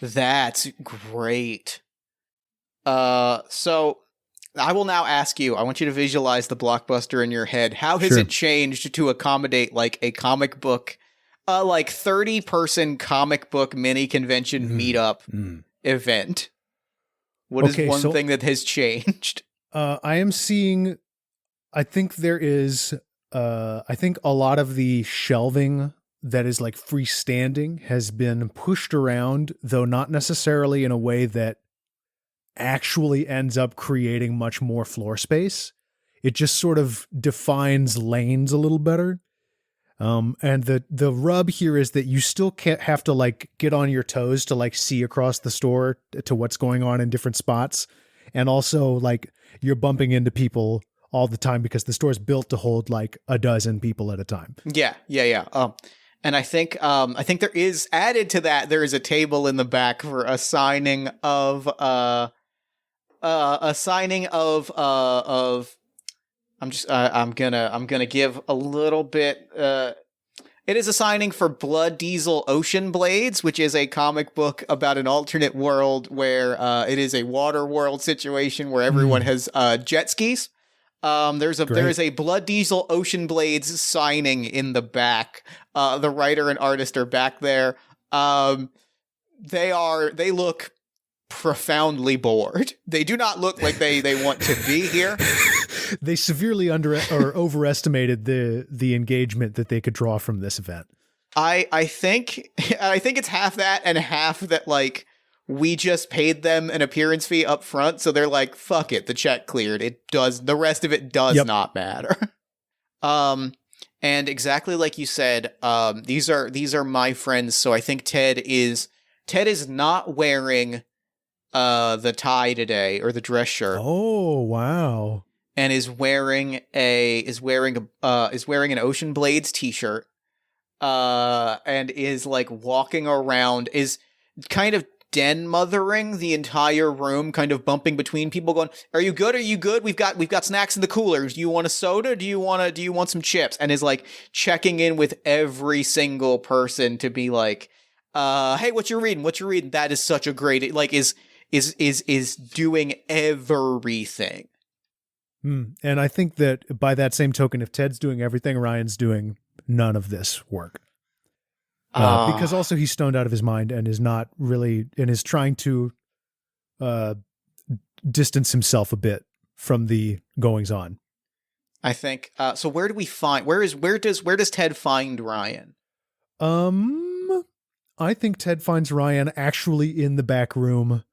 That's great. So I will now ask you, I want you to visualize the Blockbuster in your head. How has it changed to accommodate like a comic book, like 30-person comic book mini convention meetup event? What is one thing that has changed? I am seeing, I think there is, I think a lot of the shelving that is like freestanding has been pushed around, though not necessarily in a way that actually ends up creating much more floor space. It just sort of defines lanes a little better. And the rub here is that you still can't have to like get on your toes to like see across the store to what's going on in different spots. And also like you're bumping into people all the time because the store is built to hold like a dozen people at a time. Yeah. And I think there is added to that. There is a table in the back for a signing of I'm gonna give a little bit. It is a signing for Blood Diesel Ocean Blades, which is a comic book about an alternate world where it is a water world situation where everyone has jet skis. There is a Blood Diesel Ocean Blades signing in the back. The writer and artist are back there. They look profoundly bored. They do not look like they want to be here. They severely overestimated the engagement that they could draw from this event. I think it's half that and half that, like, we just paid them an appearance fee up front, so they're like, fuck it, the check cleared. The rest of it does not matter. And exactly like you said, these are my friends, so I think Ted is not wearing the tie today, or the dress shirt. Oh, wow. And is wearing an Ocean Blades t-shirt. And is like walking around, is kind of den mothering the entire room, kind of bumping between people, going, "Are you good? Are you good? We've got snacks in the coolers. Do you want a soda? Do you want some chips?" And is like checking in with every single person to be like, "Hey, what you reading? What you reading?" That is such a great, like, is doing everything. And I think that by that same token, if Ted's doing everything, Ryan's doing none of this work. Because also he's stoned out of his mind and is not really, and is trying to distance himself a bit from the goings on. I think so. Where does Ted find Ryan? I think Ted finds Ryan actually in the back room,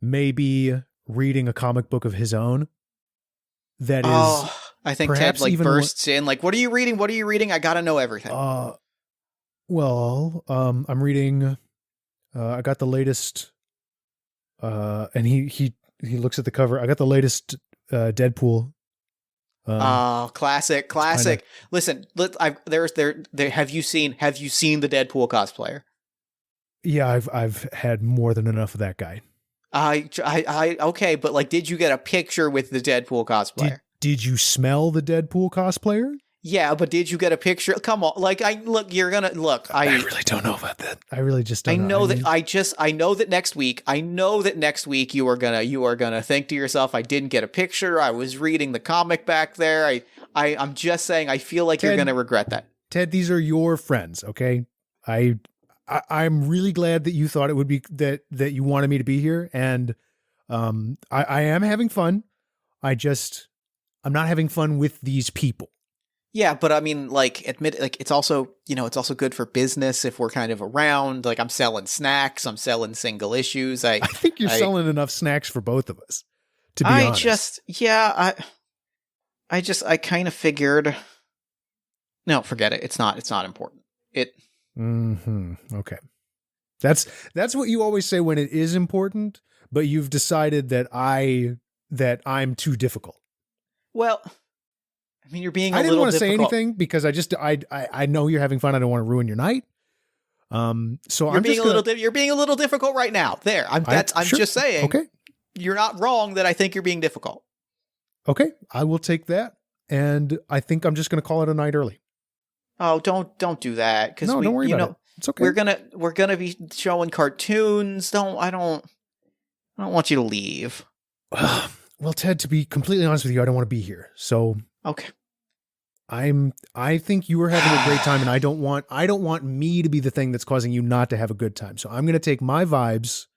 maybe reading a comic book of his own. That is, I think Ted like bursts in, like, "What are you reading? What are you reading? I gotta know everything." Well, I'm reading. I got the latest. And he looks at the cover. I got the latest Deadpool. Classic. Kinda... Listen, have you seen the Deadpool cosplayer? Yeah, I've had more than enough of that guy. Okay, but like, did you get a picture with the Deadpool cosplayer? Did you smell the Deadpool cosplayer? Yeah, but did you get a picture? Come on, like, I really don't know about that. I really just don't know. I know that next week you are gonna think to yourself, "I didn't get a picture. I was reading the comic back there." I'm just saying, I feel like, Ted, you're gonna regret that. Ted, these are your friends, okay? I'm really glad that you thought it would be that you wanted me to be here, and I am having fun. I'm not having fun with these people. Yeah, but I mean, like, it's also good for business if we're kind of around. Like, I'm selling snacks, I'm selling single issues. I think you're selling enough snacks for both of us, to be honest. I kind of figured. No, forget it. It's not important. Okay. That's what you always say when it is important, but you've decided that I'm too difficult. Well, I mean, you're being I didn't want to say anything because I know you're having fun. I don't want to ruin your night. So you're being a little difficult right now. There. I'm sure. just saying. Okay. You're not wrong that I think you're being difficult. Okay. I will take that. And I think I'm just going to call it a night early. Oh, don't do that. No, don't worry about it. It's okay. We're gonna be showing cartoons. I don't want you to leave. Well, Ted, to be completely honest with you, I don't want to be here. So okay. I think you were having a great time, and I don't want me to be the thing that's causing you not to have a good time. So I'm going to take my vibes,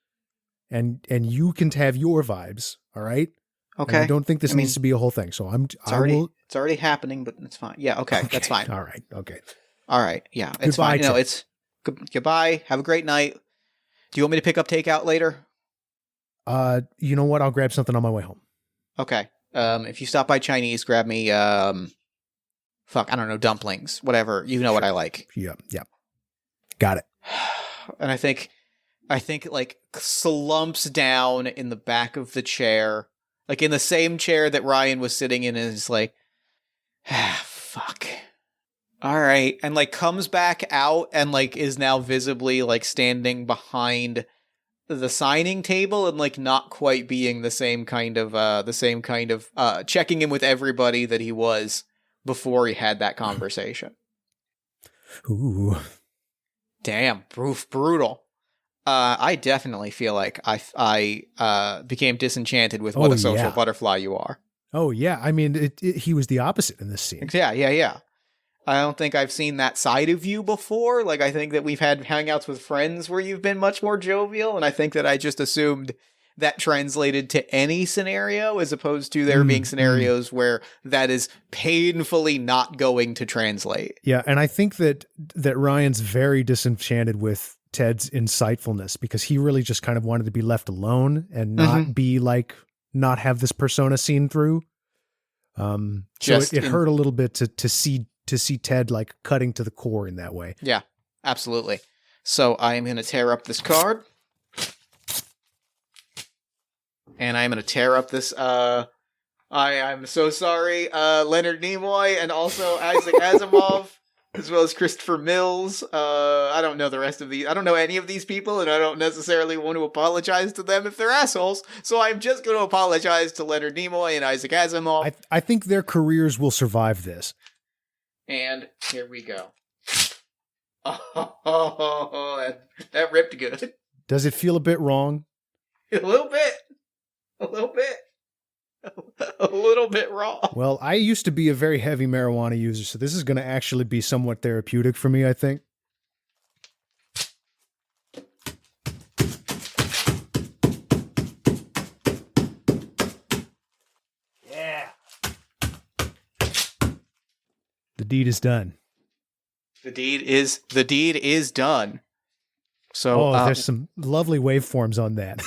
and you can have your vibes. All right. Okay. And I don't think this needs to be a whole thing. So it's already happening, but it's fine. Yeah. Okay. That's fine. All right. Okay. All right. Yeah. It's fine. No, it's goodbye. Have a great night. Do you want me to pick up takeout later? You know what? I'll grab something on my way home. Okay. If you stop by Chinese, grab me, I don't know, dumplings, whatever. You know what I like. Yeah. Got it. And I think like slumps down in the back of the chair, like in the same chair that Ryan was sitting in, and is like, fuck. All right. And like comes back out and like is now visibly like standing behind the signing table and like not quite being the same kind of checking in with everybody that he was before he had that conversation. Ooh. Damn, brutal. I definitely feel like I became disenchanted with what a social butterfly you are. Oh yeah, I mean, he was the opposite in this scene. Yeah. I don't think I've seen that side of you before. Like, I think that we've had hangouts with friends where you've been much more jovial, and I think that I just assumed that translated to any scenario, as opposed to there being scenarios where that is painfully not going to translate. Yeah, and I think that Ryan's very disenchanted with Ted's insightfulness, because he really just kind of wanted to be left alone and not be like, not have this persona seen through. So it hurt a little bit to see Ted like cutting to the core in that way. Yeah, absolutely. So I am going to tear up this card. And I'm going to tear up this, I'm so sorry, Leonard Nimoy, and also Isaac Asimov, as well as Christopher Mills. I don't know the rest of these. I don't know any of these people, and I don't necessarily want to apologize to them if they're assholes. So I'm just going to apologize to Leonard Nimoy and Isaac Asimov. I think their careers will survive this. And here we go. Oh, that ripped good. Does it feel a bit wrong? A little bit. A little bit raw. Well, I used to be a very heavy marijuana user, so this is going to actually be somewhat therapeutic for me, I think. Yeah. The deed is done. The deed is done. So there's some lovely waveforms on that.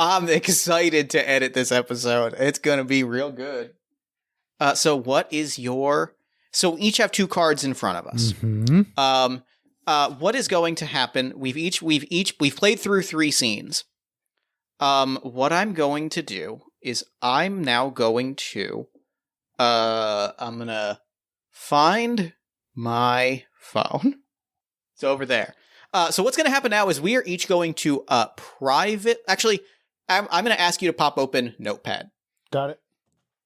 I'm excited to edit this episode. It's gonna be real good. So what is your? So we each have 2 cards in front of us. Mm-hmm. What is going to happen? We've played through 3 scenes. What I'm going to do is I'm now going to I'm gonna find my phone. It's over there. So what's going to happen now is we are each going to private. Actually, I'm going to ask you to pop open Notepad. Got it.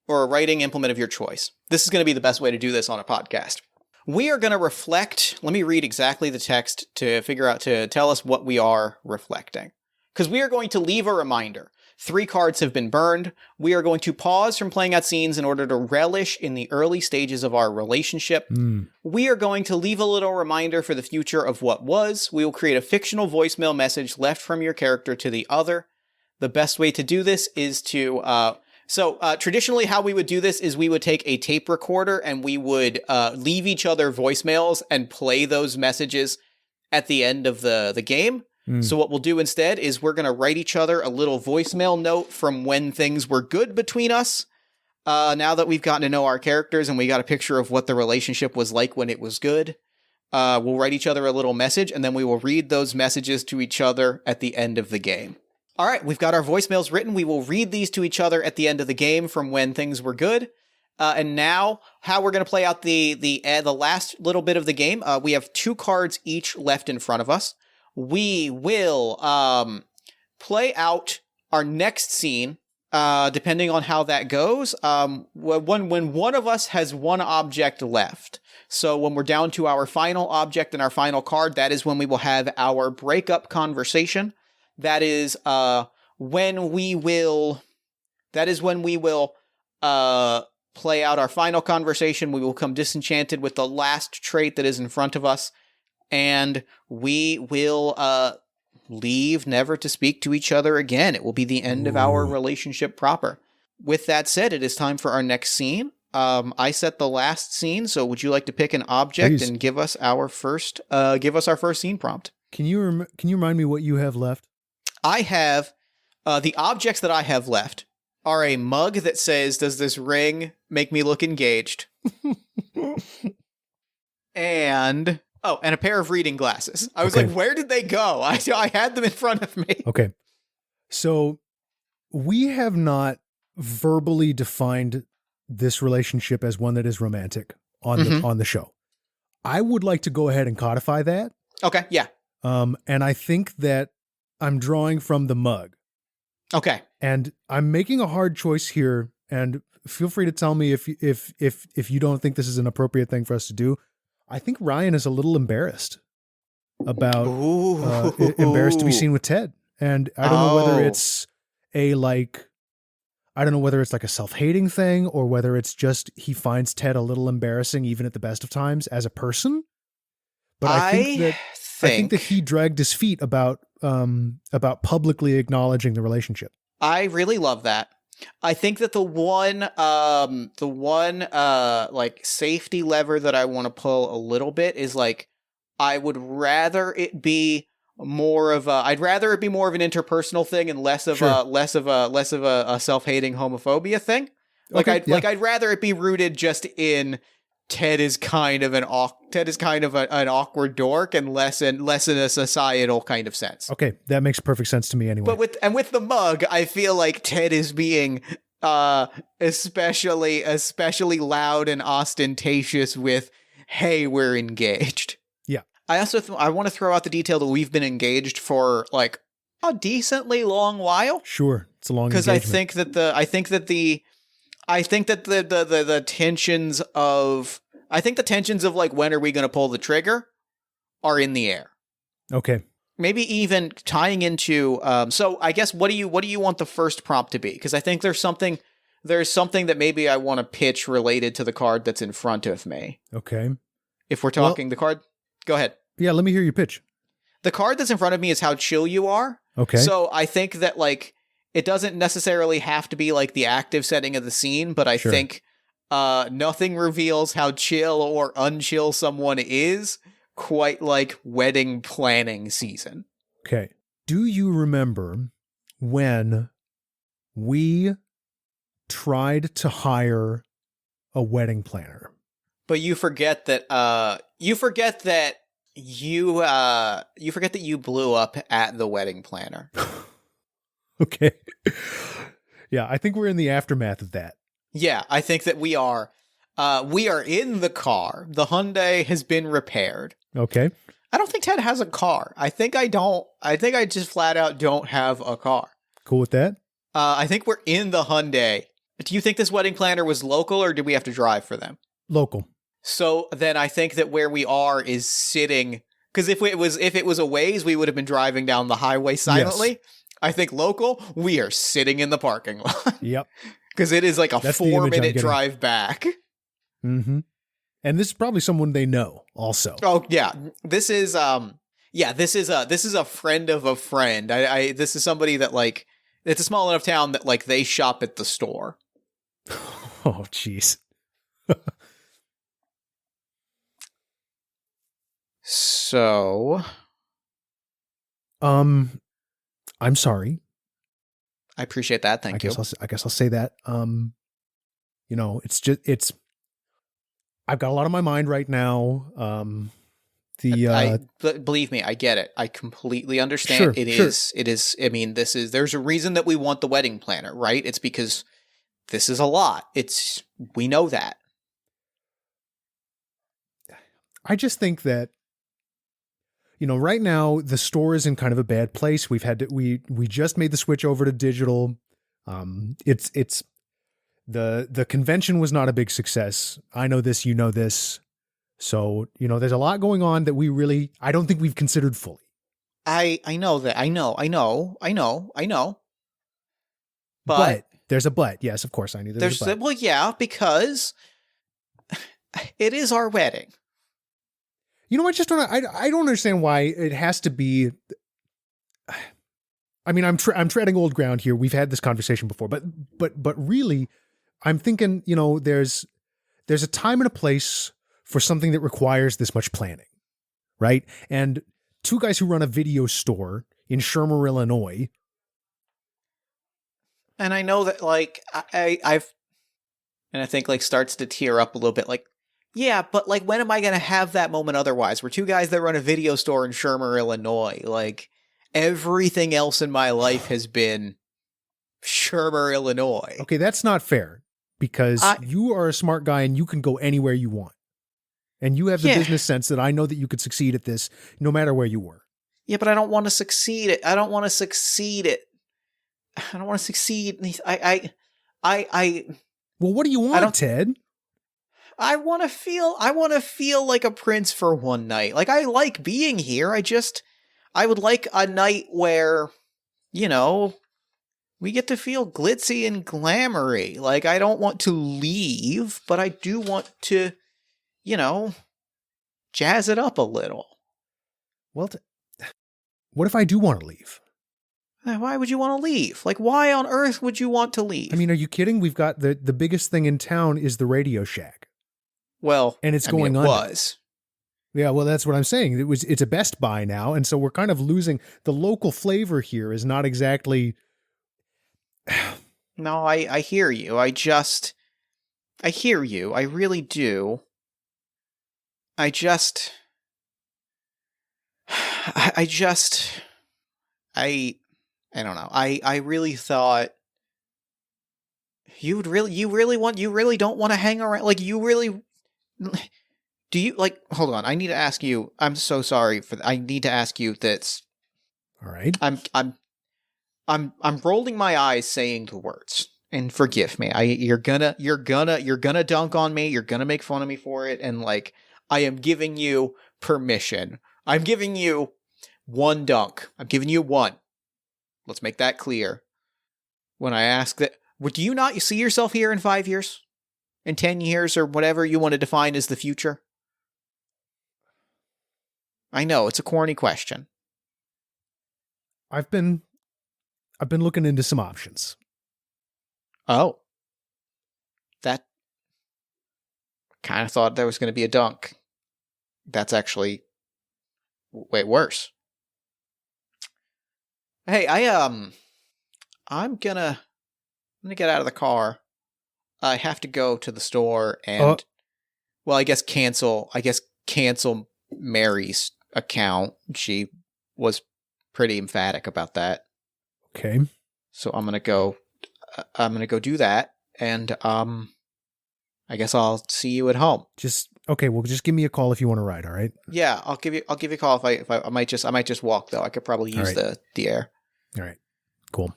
Or a writing implement of your choice. This is going to be the best way to do this on a podcast. We are going to reflect. Let me read exactly the text to tell us what we are reflecting. Because we are going to leave a reminder. 3 cards have been burned. We are going to pause from playing out scenes in order to relish in the early stages of our relationship. We are going to leave a little reminder for the future of what was. We will create a fictional voicemail message left from your character to the other. The best way to do this is to... traditionally how we would do this is we would take a tape recorder and we would leave each other voicemails and play those messages at the end of the game. So what we'll do instead is we're going to write each other a little voicemail note from when things were good between us. Now that we've gotten to know our characters and we got a picture of what the relationship was like when it was good, we'll write each other a little message and then we will read those messages to each other at the end of the game. All right, we've got our voicemails written. We will read these to each other at the end of the game from when things were good. And now, how we're going to play out the last little bit of the game. We have 2 cards each left in front of us. We will play out our next scene, depending on how that goes. When one of us has 1 object left. So when we're down to our final object and our final card, that is when we will have our breakup conversation. That is when we will play out our final conversation. We will become disenchanted with the last trait that is in front of us. And we will leave never to speak to each other again. It will be the end of our relationship proper. With that said, it is time for our next scene. I set the last scene, so would you like to pick an object and give us our first scene prompt? Can you remind me what you have left? I have the objects that I have left are a mug that says, "Does this ring make me look engaged?" and a pair of reading glasses. I was like, where did they go? I had them in front of me. Okay. So we have not verbally defined this relationship as one that is romantic on the show. I would like to go ahead and codify that. Okay, yeah. And I think that I'm drawing from the mug. Okay. And I'm making a hard choice here, and feel free to tell me if you don't think this is an appropriate thing for us to do. I think Ryan is a little embarrassed about embarrassed to be seen with Ted. And I don't know whether it's like a self-hating thing or whether it's just he finds Ted a little embarrassing even at the best of times as a person. But I think that he dragged his feet about about publicly acknowledging the relationship. I really love that. I think that the one like safety lever that I want to pull a little bit is like, I'd rather it be more of an interpersonal thing and less of a self-hating homophobia thing. Like Okay, I'd rather it be rooted just in Ted is kind of an awkward dork and less in a societal kind of sense. Okay, that makes perfect sense to me anyway. But with the mug, I feel like Ted is being especially loud and ostentatious with, "Hey, we're engaged." Yeah. I also I want to throw out the detail that we've been engaged for like a decently long while. Sure, it's a long because engagement. I think that the tensions of like, when are we going to pull the trigger, are in the air. Okay. Maybe even tying into so I guess what do you want the first prompt to be? Because I think there's something that maybe I want to pitch related to the card that's in front of me. Okay. If we're talking the card, go ahead. Yeah, let me hear your pitch. The card that's in front of me is how chill you are. Okay. So I think that like it doesn't necessarily have to be like the active setting of the scene, but I think nothing reveals how chill or unchill someone is quite like wedding planning season. Okay. Do you remember when we tried to hire a wedding planner? But you forget that you blew up at the wedding planner. Okay. Yeah, I think we're in the aftermath of that. Yeah, I think that we are in the car. The Hyundai has been repaired. Okay. I don't think Ted has a car. I think I just flat out don't have a car. Cool with that? I think we're in the Hyundai. Do you think this wedding planner was local, or did we have to drive for them? Local. So then I think that where we are is sitting, because if it was a ways, we would have been driving down the highway silently. Yes. I think local, we are sitting in the parking lot. Yep. Because it is like a 4-minute drive back. Mm-hmm. And this is probably someone they know also. Oh yeah. This is a friend of a friend. This is somebody that like, it's a small enough town that like they shop at the store. Oh jeez. So I'm sorry. I appreciate that. Thank you. I guess I'll say that. I've got a lot on my mind right now. Believe me, I get it. I completely understand. Sure, it is. I mean, there's a reason that we want the wedding planner, right? It's because this is a lot. We know that. I just think that, right now the store is in kind of a bad place. We just made the switch over to digital. It's the convention was not a big success. I know this, you know this. So, there's a lot going on that I don't think we've considered fully. I know that. I know. But there's a but. Yes, of course. I knew there's a but. Well, yeah, because it is our wedding. I don't understand why it has to be. I mean, I'm treading old ground here. We've had this conversation before, but really, I'm thinking, there's a time and a place for something that requires this much planning, right? And two guys who run a video store in Shermer, Illinois. And I know that, like, I think, like, starts to tear up a little bit, like, yeah, but, like, when am I going to have that moment otherwise? We're two guys that run a video store in Shermer, Illinois. Like, everything else in my life has been Shermer, Illinois. Okay, that's not fair, because you are a smart guy and you can go anywhere you want. And you have the business sense that I know that you could succeed at this no matter where you were. Yeah, but I don't want to succeed it. I don't want to succeed. Well, what do you want, Ted? I want to feel like a prince for one night. Like, I like being here. I would like a night where, we get to feel glitzy and glamoury. Like, I don't want to leave, but I do want to, jazz it up a little. Well, What if I do want to leave? Why would you want to leave? Like, why on earth would you want to leave? I mean, are you kidding? We've got the biggest thing in town is the Radio Shack. Well, and it's I mean, going it under. was. Yeah, well, that's what I'm saying. It's a Best Buy now, and so we're kind of losing the local flavor here. Is not exactly. No, I hear you. I hear you. I really do. I don't know. I really thought you really don't want to hang around. Like, you really, do you, like, hold on. I need to ask you, I'm so sorry I need to ask you this. All right. I'm rolling my eyes saying the words, and forgive me. You're gonna dunk on me. You're gonna make fun of me for it. And like, I am giving you permission. I'm giving you one dunk. I'm giving you one. Let's make that clear. When I ask that, do you not see yourself here in 5 years? In 10 years, or whatever you want to define as the future? I know, it's a corny question. I've been looking into some options. Oh. That kind of thought there was going to be a dunk. That's actually way worse. Hey, I'm gonna get out of the car. I have to go to the store and, well, I guess cancel Mary's account. She was pretty emphatic about that. Okay. So I'm gonna go do that, and I guess I'll see you at home. Just give me a call if you want to ride, all right? Yeah, I'll give you a call if I might just walk though. I could probably use the air. All right. Cool.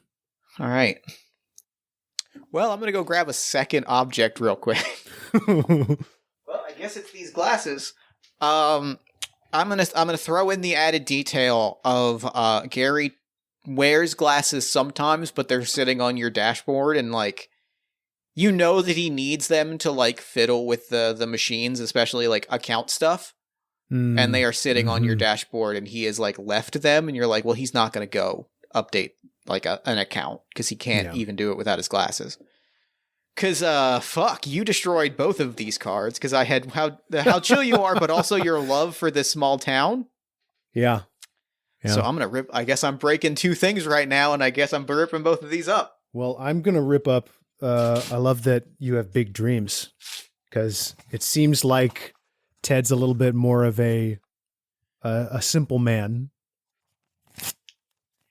All right. Well, I'm going to go grab a second object real quick. Well, I guess it's these glasses. I'm going to throw in the added detail of Gary wears glasses sometimes, but they're sitting on your dashboard, and like, you know that he needs them to like fiddle with the machines, especially like account stuff. And they are sitting on your dashboard, and he has like left them, and you're like, well, he's not going to go update like an account because he can't even do it without his glasses. Because fuck, you destroyed both of these cards because I had how chill you are, but also your love for this small town. Yeah. So I'm gonna rip. I guess I'm breaking two things right now, and I guess I'm ripping both of these up. Well, I'm gonna rip up. I love that you have big dreams, because it seems like Ted's a little bit more of a simple man. Here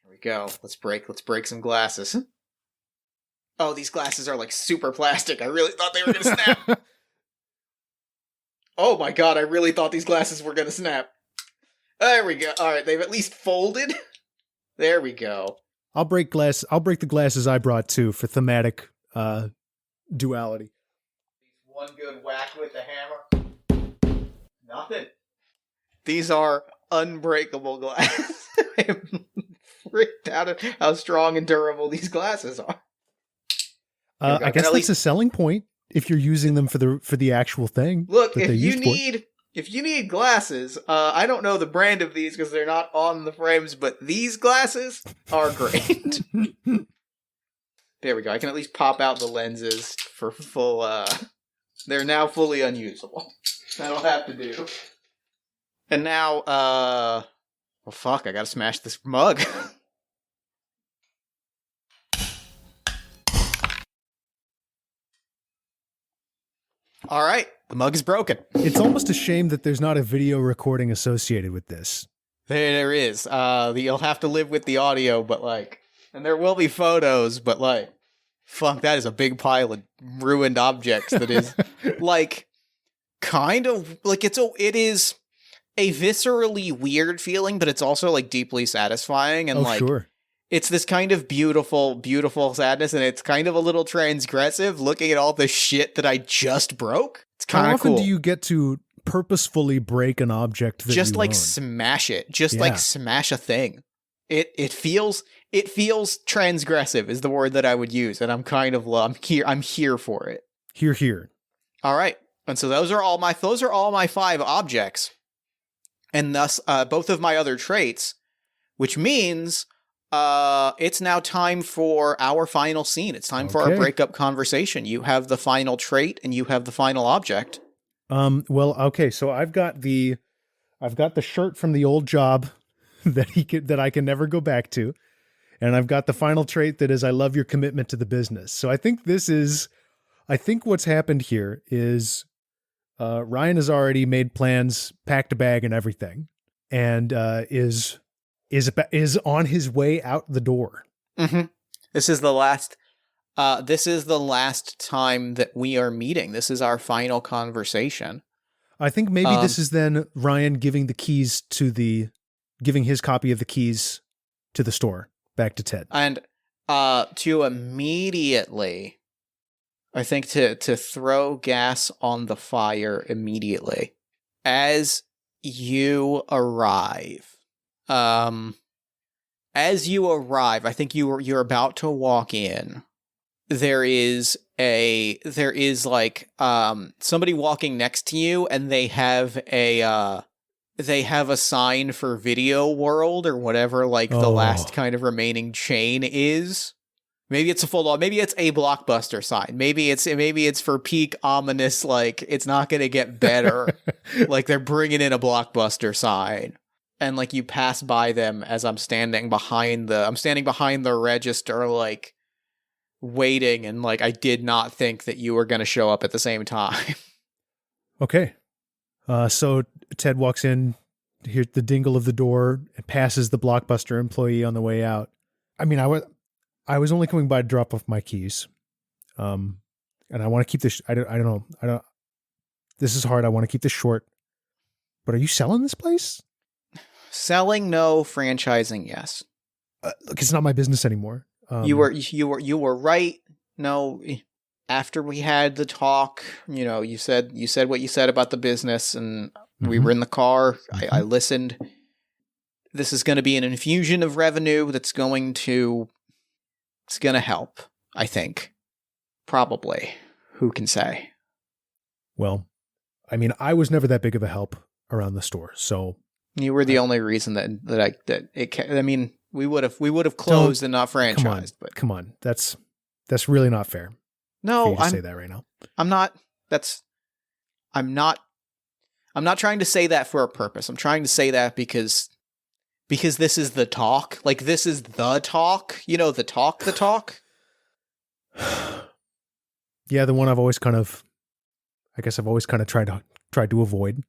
we go. Let's break some glasses. Oh, these glasses are like super plastic. I really thought they were gonna snap. Oh my god, I really thought these glasses were gonna snap. There we go. All right, they've at least folded. There we go. I'll break the glasses I brought too for thematic duality. One good whack with the hammer. Nothing. These are unbreakable glasses. I'm freaked out at how strong and durable these glasses are. I guess that's a selling point if you're using them for the actual thing. Look, if you need glasses, I don't know the brand of these because they're not on the frames, but these glasses are great. There we go. I can at least pop out the lenses for full. They're now fully unusable. That'll have to do. And now, well, fuck, I gotta smash this mug. All right, the mug is broken. It's almost a shame that there's not a video recording associated with this. There is. You'll have to live with the audio, but like, and there will be photos, but like, fuck, that is a big pile of ruined objects that is like, kind of like it is a viscerally weird feeling, but it's also like deeply satisfying, and sure. It's this kind of beautiful, beautiful sadness, and it's kind of a little transgressive looking at all the shit that I just broke. It's kind of cool. How often do you get to purposefully break an object that just you like own? Smash it? Just like smash a thing. It feels transgressive is the word that I would use, and I'm here for it. Here. All right, and so those are all my 5 objects, and thus both of my other traits which means it's now time for our final scene. It's time for our Okay. breakup conversation. You have the final trait and you have the final object. Well, okay, so I've got the shirt from the old job that I can never go back to. And I've got the final trait that is I love your commitment to the business. So I think what's happened here is Ryan has already made plans, packed a bag and everything, and is on his way out the door. Mm-hmm. This is the last time that we are meeting. This is our final conversation. I think maybe this is then Ryan giving his copy of the keys to the store back to Ted. And to immediately, I think to throw gas on the fire immediately, as you arrive, I think you're about to walk in. There is like somebody walking next to you, and they have a sign for Video World or whatever, like the last kind of remaining chain is. Maybe it's a maybe it's a Blockbuster sign. Maybe it's for peak ominous, like it's not going to get better. Like they're bringing in a Blockbuster sign. And like you pass by them as I'm standing behind the register, like waiting, and like I did not think that you were going to show up at the same time. Okay. So Ted walks in, hears the dingle of the door, and passes the Blockbuster employee on the way out. I mean, I was only coming by to drop off my keys. And I want to keep this, I don't know. This is hard. I want to keep this short. But are you selling this place? Selling, no. Franchising, yes. Look, it's not my business anymore. You were right. No, after we had the talk, you said what you said about the business, and we were in the car. I listened. This is going to be an infusion of revenue it's going to help, I think. Probably. Who can say? Well, I mean, I was never that big of a help around the store, so you were the only reason I mean, we would have closed and not franchised. Come on, that's really not fair. No, I'm say that right now. I'm not trying to say that for a purpose. I'm trying to say that because this is the talk. Like this is the talk. The talk. Yeah, the one I've always kind of tried to avoid.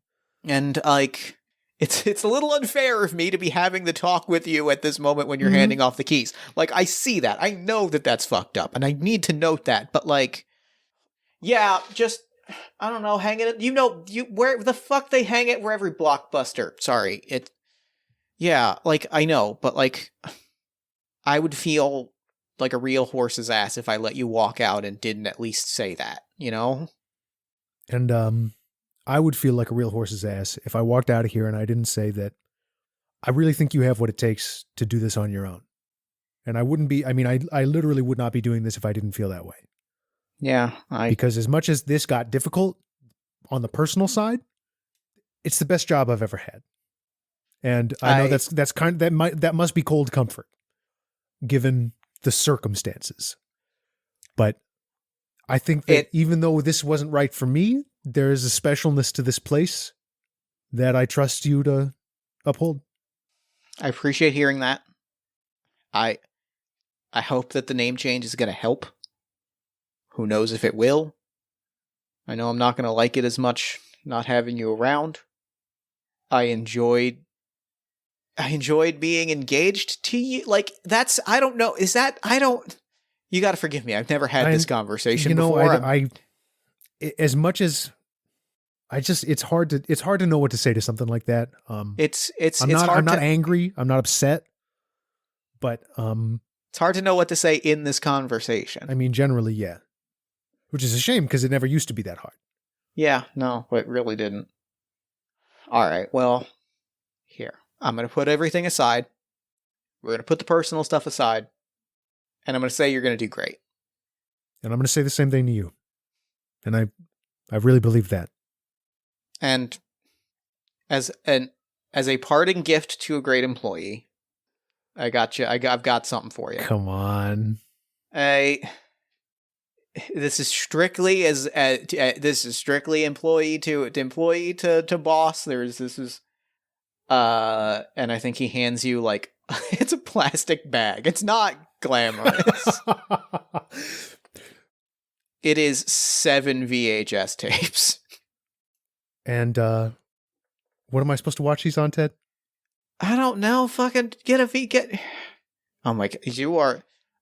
And like it's a little unfair of me to be having the talk with you at this moment when you're handing off the keys. Like I see that. I know that that's fucked up, and I need to note that. But like, yeah, just I don't know, hang it. Where the fuck they hang it? Where every Blockbuster. Sorry, it. Yeah, like I know, but like, I would feel like a real horse's ass if I let you walk out and didn't at least say that. And I would feel like a real horse's ass if I walked out of here and I didn't say that I really think you have what it takes to do this on your own. And I literally would not be doing this if I didn't feel that way. Yeah. Because as much as this got difficult on the personal side, it's the best job I've ever had. And I know that must be cold comfort given the circumstances. But I think that even though this wasn't right for me, there is a specialness to this place that I trust you to uphold. I appreciate hearing that. I hope that the name change is going to help. Who knows if it will? I know I'm not going to like it as much not having you around. I enjoyed being engaged to you. Like that's I don't know. Is that I don't. You got to forgive me. I've never had this conversation before. As much as it's hard to know what to say to something like that. I'm not angry. I'm not upset, but it's hard to know what to say in this conversation. I mean, generally, yeah, which is a shame because it never used to be that hard. Yeah, no, it really didn't. All right, well, here I'm going to put everything aside. We're going to put the personal stuff aside, and I'm going to say you're going to do great. And I'm going to say the same thing to you. And I really believe that. And as a parting gift to a great employee, I got you. I've got something for you. Come on. This is strictly employee to boss. And I think he hands you like it's a plastic bag. It's not glamorous. It is 7 VHS tapes. And what am I supposed to watch these on, Ted? I don't know. Fucking Oh my god,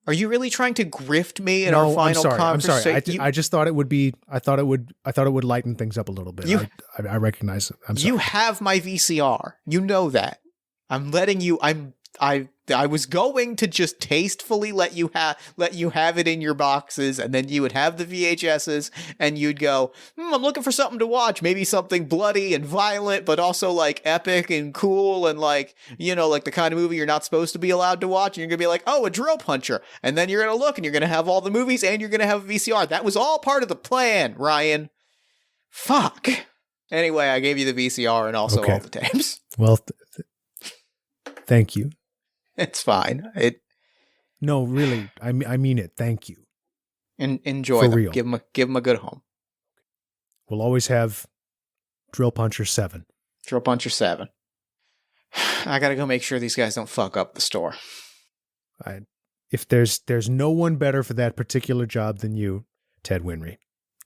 Are you really trying to grift me in our final conversation? I'm sorry. I just thought it would be. I thought it would lighten things up a little bit. I recognize it. I'm sorry. You have my VCR. You know that. I'm letting you. I was going to just tastefully let you have it in your boxes, and then you would have the VHSs, and you'd go, I'm looking for something to watch. Maybe something bloody and violent, but also like epic and cool, and like, you know, like the kind of movie you're not supposed to be allowed to watch. And you're gonna be like, oh, a drill puncher, and then you're gonna look, and you're gonna have all the movies, and you're gonna have a VCR. That was all part of the plan, Ryan. Fuck. Anyway, I gave you the VCR and also all the tapes. Well, thank you. It's fine. No, really, I mean it. Thank you. And enjoy For them. real. Give them a good home. We'll always have Drill Puncher 7. Drill Puncher 7. I gotta go make sure these guys don't fuck up the store. If there's no one better for that particular job than you, Ted Winry.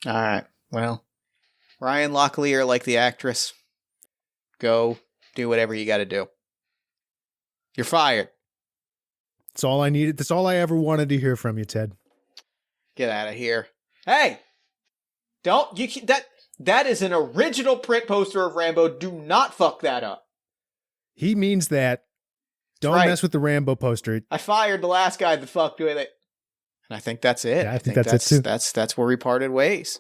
All right. Well, Ryan Locklear, like the actress, go do whatever you got to do. You're fired. That's all I needed. That's all I ever wanted to hear from you, Ted. Get out of here. Hey, that is an original print poster of Rambo. Do not fuck that up. He means that. Don't mess with the Rambo poster. I fired the last guy that fucked with it. And I think that's it. Yeah, I think that's it too. That's where we parted ways.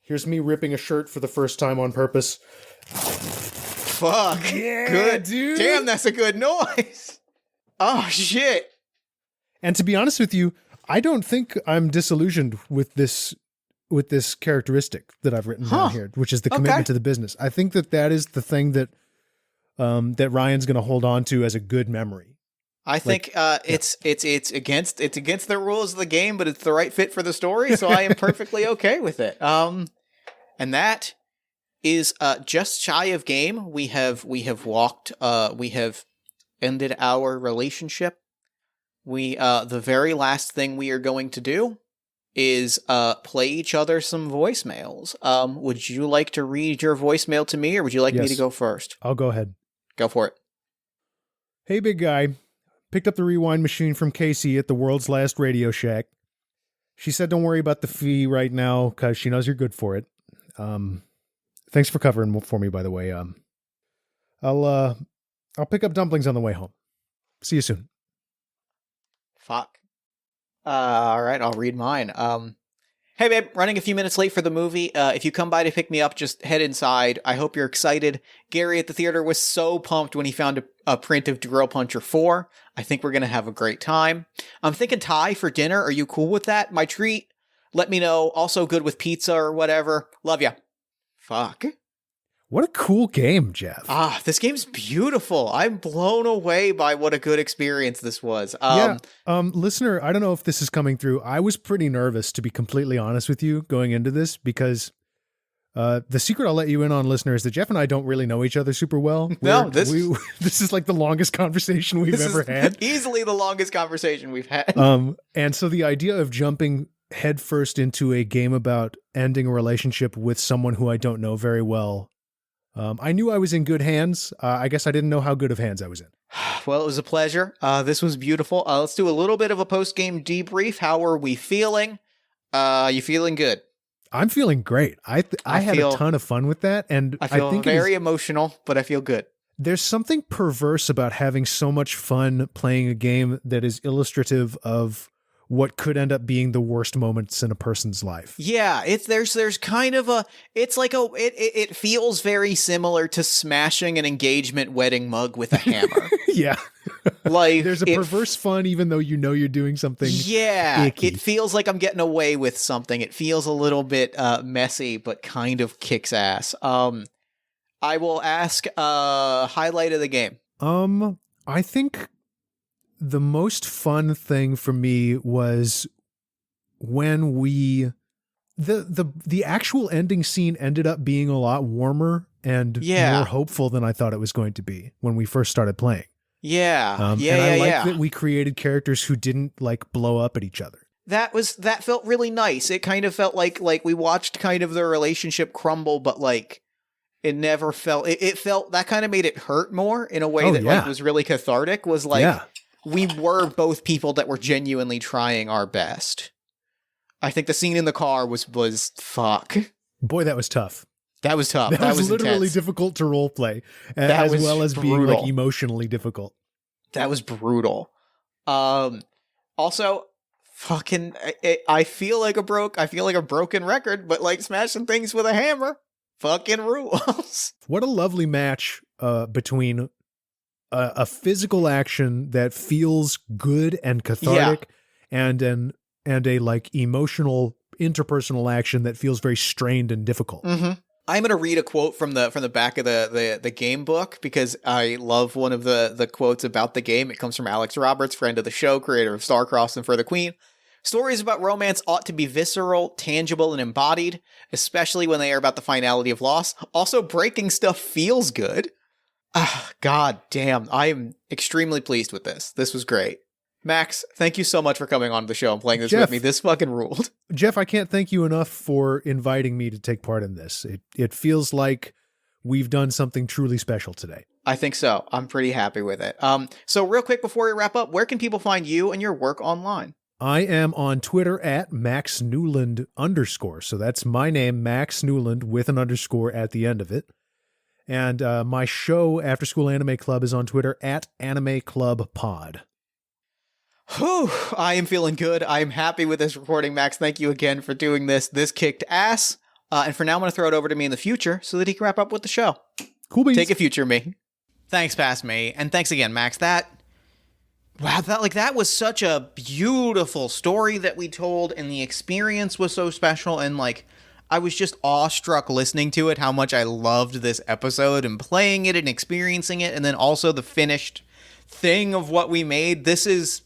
Here's me ripping a shirt for the first time on purpose. Fuck. Yeah, good. Dude. Damn, that's a good noise. Oh, shit. And to be honest with you, I don't think I'm disillusioned with this characteristic that I've written down here, which is the commitment to the business. I think that is the thing that that Ryan's going to hold on to as a good memory. I think it's against the rules of the game, but it's the right fit for the story, so I am perfectly okay with it. And that is just shy of game. We have ended our relationship. The very last thing we are going to do is play each other some voicemails. Would you like to read your voicemail to me, or would you like me to go first? I'll go ahead. Go for it. Hey, big guy. Picked up the rewind machine from Casey at the world's last Radio Shack. She said don't worry about the fee right now because she knows you're good for it. Thanks for covering for me, by the way. I'll pick up dumplings on the way home. See you soon. Fuck. All right, I'll read mine. Hey, babe, running a few minutes late for the movie. If you come by to pick me up, just head inside. I hope you're excited. Gary at the theater was so pumped when he found a print of Drill Puncher 4. I think we're going to have a great time. I'm thinking Thai for dinner. Are you cool with that? My treat? Let me know. Also good with pizza or whatever. Love ya. Fuck. What a cool game, Jeff. This game's beautiful. I'm blown away by what a good experience this was. Listener, I don't know if this is coming through. I was pretty nervous, to be completely honest with you, going into this, because the secret I'll let you in on, listener, is that Jeff and I don't really know each other super well. This is like the longest conversation we've ever had. Easily the longest conversation we've had. And so the idea of jumping headfirst into a game about ending a relationship with someone who I don't know very well, I knew I was in good hands. I guess I didn't know how good of hands I was in. Well, it was a pleasure. This was beautiful. Let's do a little bit of a post-game debrief. How are we feeling? You feeling good? I'm feeling great. I had a ton of fun with that. And I think very emotional, but I feel good. There's something perverse about having so much fun playing a game that is illustrative of what could end up being the worst moments in a person's life. Yeah, there's kind of it feels very similar to smashing an engagement wedding mug with a hammer. Yeah. Like there's a perverse fun even though you know you're doing something icky. It feels like I'm getting away with something. It feels a little bit messy but kind of kicks ass. I will ask highlight of the game. I think the most fun thing for me was when the actual ending scene ended up being a lot warmer and more hopeful than I thought it was going to be when we first started playing. And I like that we created characters who didn't like blow up at each other. That felt really nice. It kind of felt like we watched kind of their relationship crumble, but like it never felt, it felt, that kind of made it hurt more in a way like was really cathartic, was like, we were both people that were genuinely trying our best. I think the scene in the car was fuck. Boy, that was tough. That was tough. That was literally intense. difficult to role play, as well as being like emotionally difficult. That was brutal. Also, fucking, I feel like a broken record, but like smashing things with a hammer, fucking rules. What a lovely match between a physical action that feels good and cathartic, and a like emotional interpersonal action that feels very strained and difficult. Mm-hmm. I'm going to read a quote from the back of the game book because I love one of the quotes about the game. It comes from Alex Roberts, friend of the show, creator of Starcross and For the Queen. Stories about romance ought to be visceral, tangible, and embodied, especially when they are about the finality of loss. Also, breaking stuff feels good. God damn. I am extremely pleased with this. This was great. Max, thank you so much for coming on the show and playing this with me. This fucking ruled. Jeff, I can't thank you enough for inviting me to take part in this. It feels like we've done something truly special today. I think so. I'm pretty happy with it. So real quick before we wrap up, where can people find you and your work online? I am on Twitter at Max Newland _. So that's my name, Max Newland, with an underscore at the end of it. And my show, After School Anime Club, is on Twitter at Anime Club Pod. Whew, I am feeling good. I am happy with this recording, Max. Thank you again for doing this. This kicked ass. And for now, I'm going to throw it over to me in the future so that he can wrap up with the show. Cool beans. Take it, future me. Thanks, past me. And thanks again, Max. That was such a beautiful story that we told, and the experience was so special, and like, I was just awestruck listening to it, how much I loved this episode and playing it and experiencing it, and then also the finished thing of what we made. This is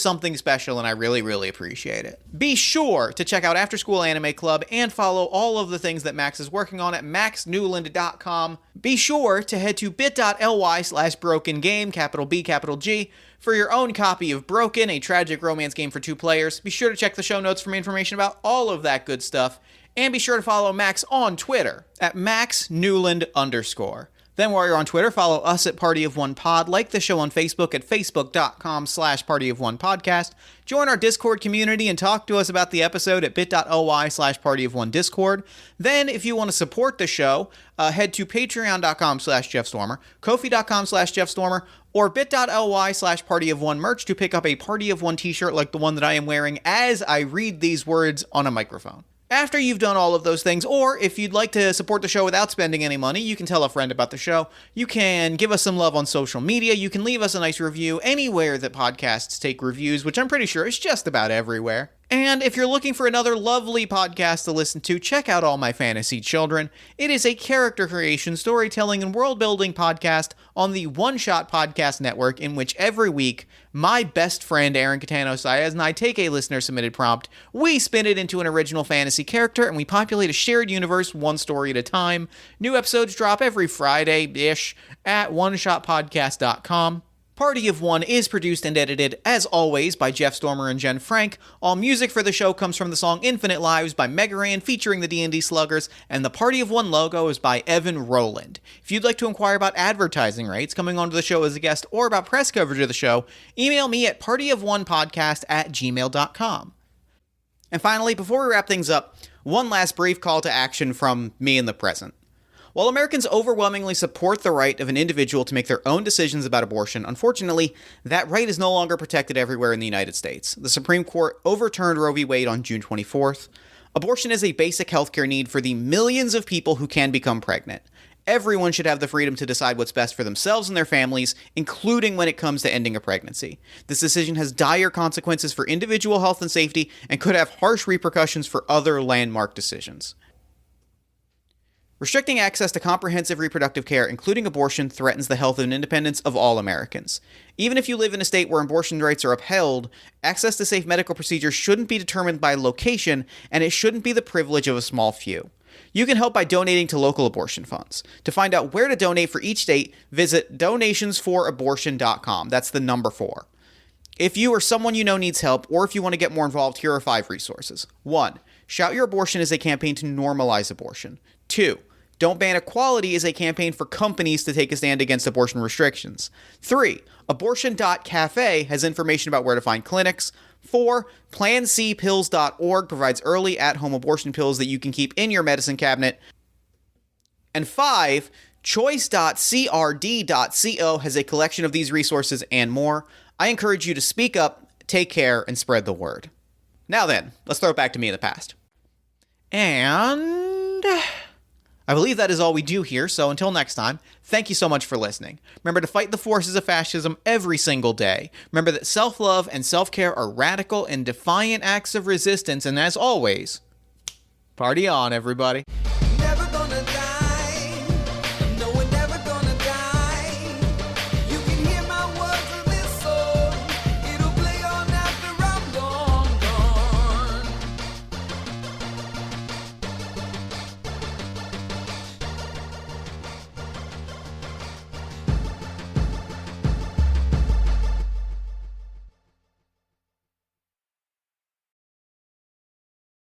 something special, and I really, really appreciate it. Be sure to check out After School Anime Club and follow all of the things that Max is working on at maxnewland.com. Be sure to head to bit.ly/brokengame, capital B, capital G, for your own copy of Broken, a tragic romance game for 2 players. Be sure to check the show notes for information about all of that good stuff. And be sure to follow Max on Twitter at maxnewland_. Then while you're on Twitter, follow us at Party of One Pod, like the show on Facebook at facebook.com/partyofonepodcast, join our Discord community and talk to us about the episode at bit.ly/partyofonediscord. Then, if you want to support the show, head to patreon.com/JeffStormer, ko-fi.com/JeffStormer, or bit.ly/partyofonmerch merch to pick up a Party of One t-shirt like the one that I am wearing as I read these words on a microphone. After you've done all of those things, or if you'd like to support the show without spending any money, you can tell a friend about the show. You can give us some love on social media. You can leave us a nice review anywhere that podcasts take reviews, which I'm pretty sure is just about everywhere. And if you're looking for another lovely podcast to listen to, check out All My Fantasy Children. It is a character creation, storytelling, and world-building podcast on the One Shot Podcast Network, in which every week, my best friend Aaron Catano-Saez and I take a listener-submitted prompt, we spin it into an original fantasy character, and we populate a shared universe one story at a time. New episodes drop every Friday-ish at oneshotpodcast.com. Party of One is produced and edited, as always, by Jeff Stormer and Jen Frank. All music for the show comes from the song Infinite Lives by Megaran featuring the D&D Sluggers, and the Party of One logo is by Evan Rowland. If you'd like to inquire about advertising rates, coming onto the show as a guest, or about press coverage of the show, email me at partyofonepodcast@gmail.com. And finally, before we wrap things up, one last brief call to action from me in the present. While Americans overwhelmingly support the right of an individual to make their own decisions about abortion, unfortunately, that right is no longer protected everywhere in the United States. The Supreme Court overturned Roe v. Wade on June 24th. Abortion is a basic healthcare need for the millions of people who can become pregnant. Everyone should have the freedom to decide what's best for themselves and their families, including when it comes to ending a pregnancy. This decision has dire consequences for individual health and safety and could have harsh repercussions for other landmark decisions. Restricting access to comprehensive reproductive care, including abortion, threatens the health and independence of all Americans. Even if you live in a state where abortion rights are upheld, access to safe medical procedures shouldn't be determined by location, and it shouldn't be the privilege of a small few. You can help by donating to local abortion funds. To find out where to donate for each state, visit donationsfораbortion.com. That's the number 4. If you or someone you know needs help, or if you want to get more involved, here are 5 resources. 1. Shout Your Abortion is a campaign to normalize abortion. 2. Don't Ban Equality is a campaign for companies to take a stand against abortion restrictions. 3. Abortion.cafe has information about where to find clinics. 4. PlanCpills.org provides early at-home abortion pills that you can keep in your medicine cabinet. And 5. Choice.crd.co has a collection of these resources and more. I encourage you to speak up, take care, and spread the word. Now then, let's throw it back to me in the past. And I believe that is all we do here, so until next time, thank you so much for listening. Remember to fight the forces of fascism every single day. Remember that self-love and self-care are radical and defiant acts of resistance, and as always, party on, everybody.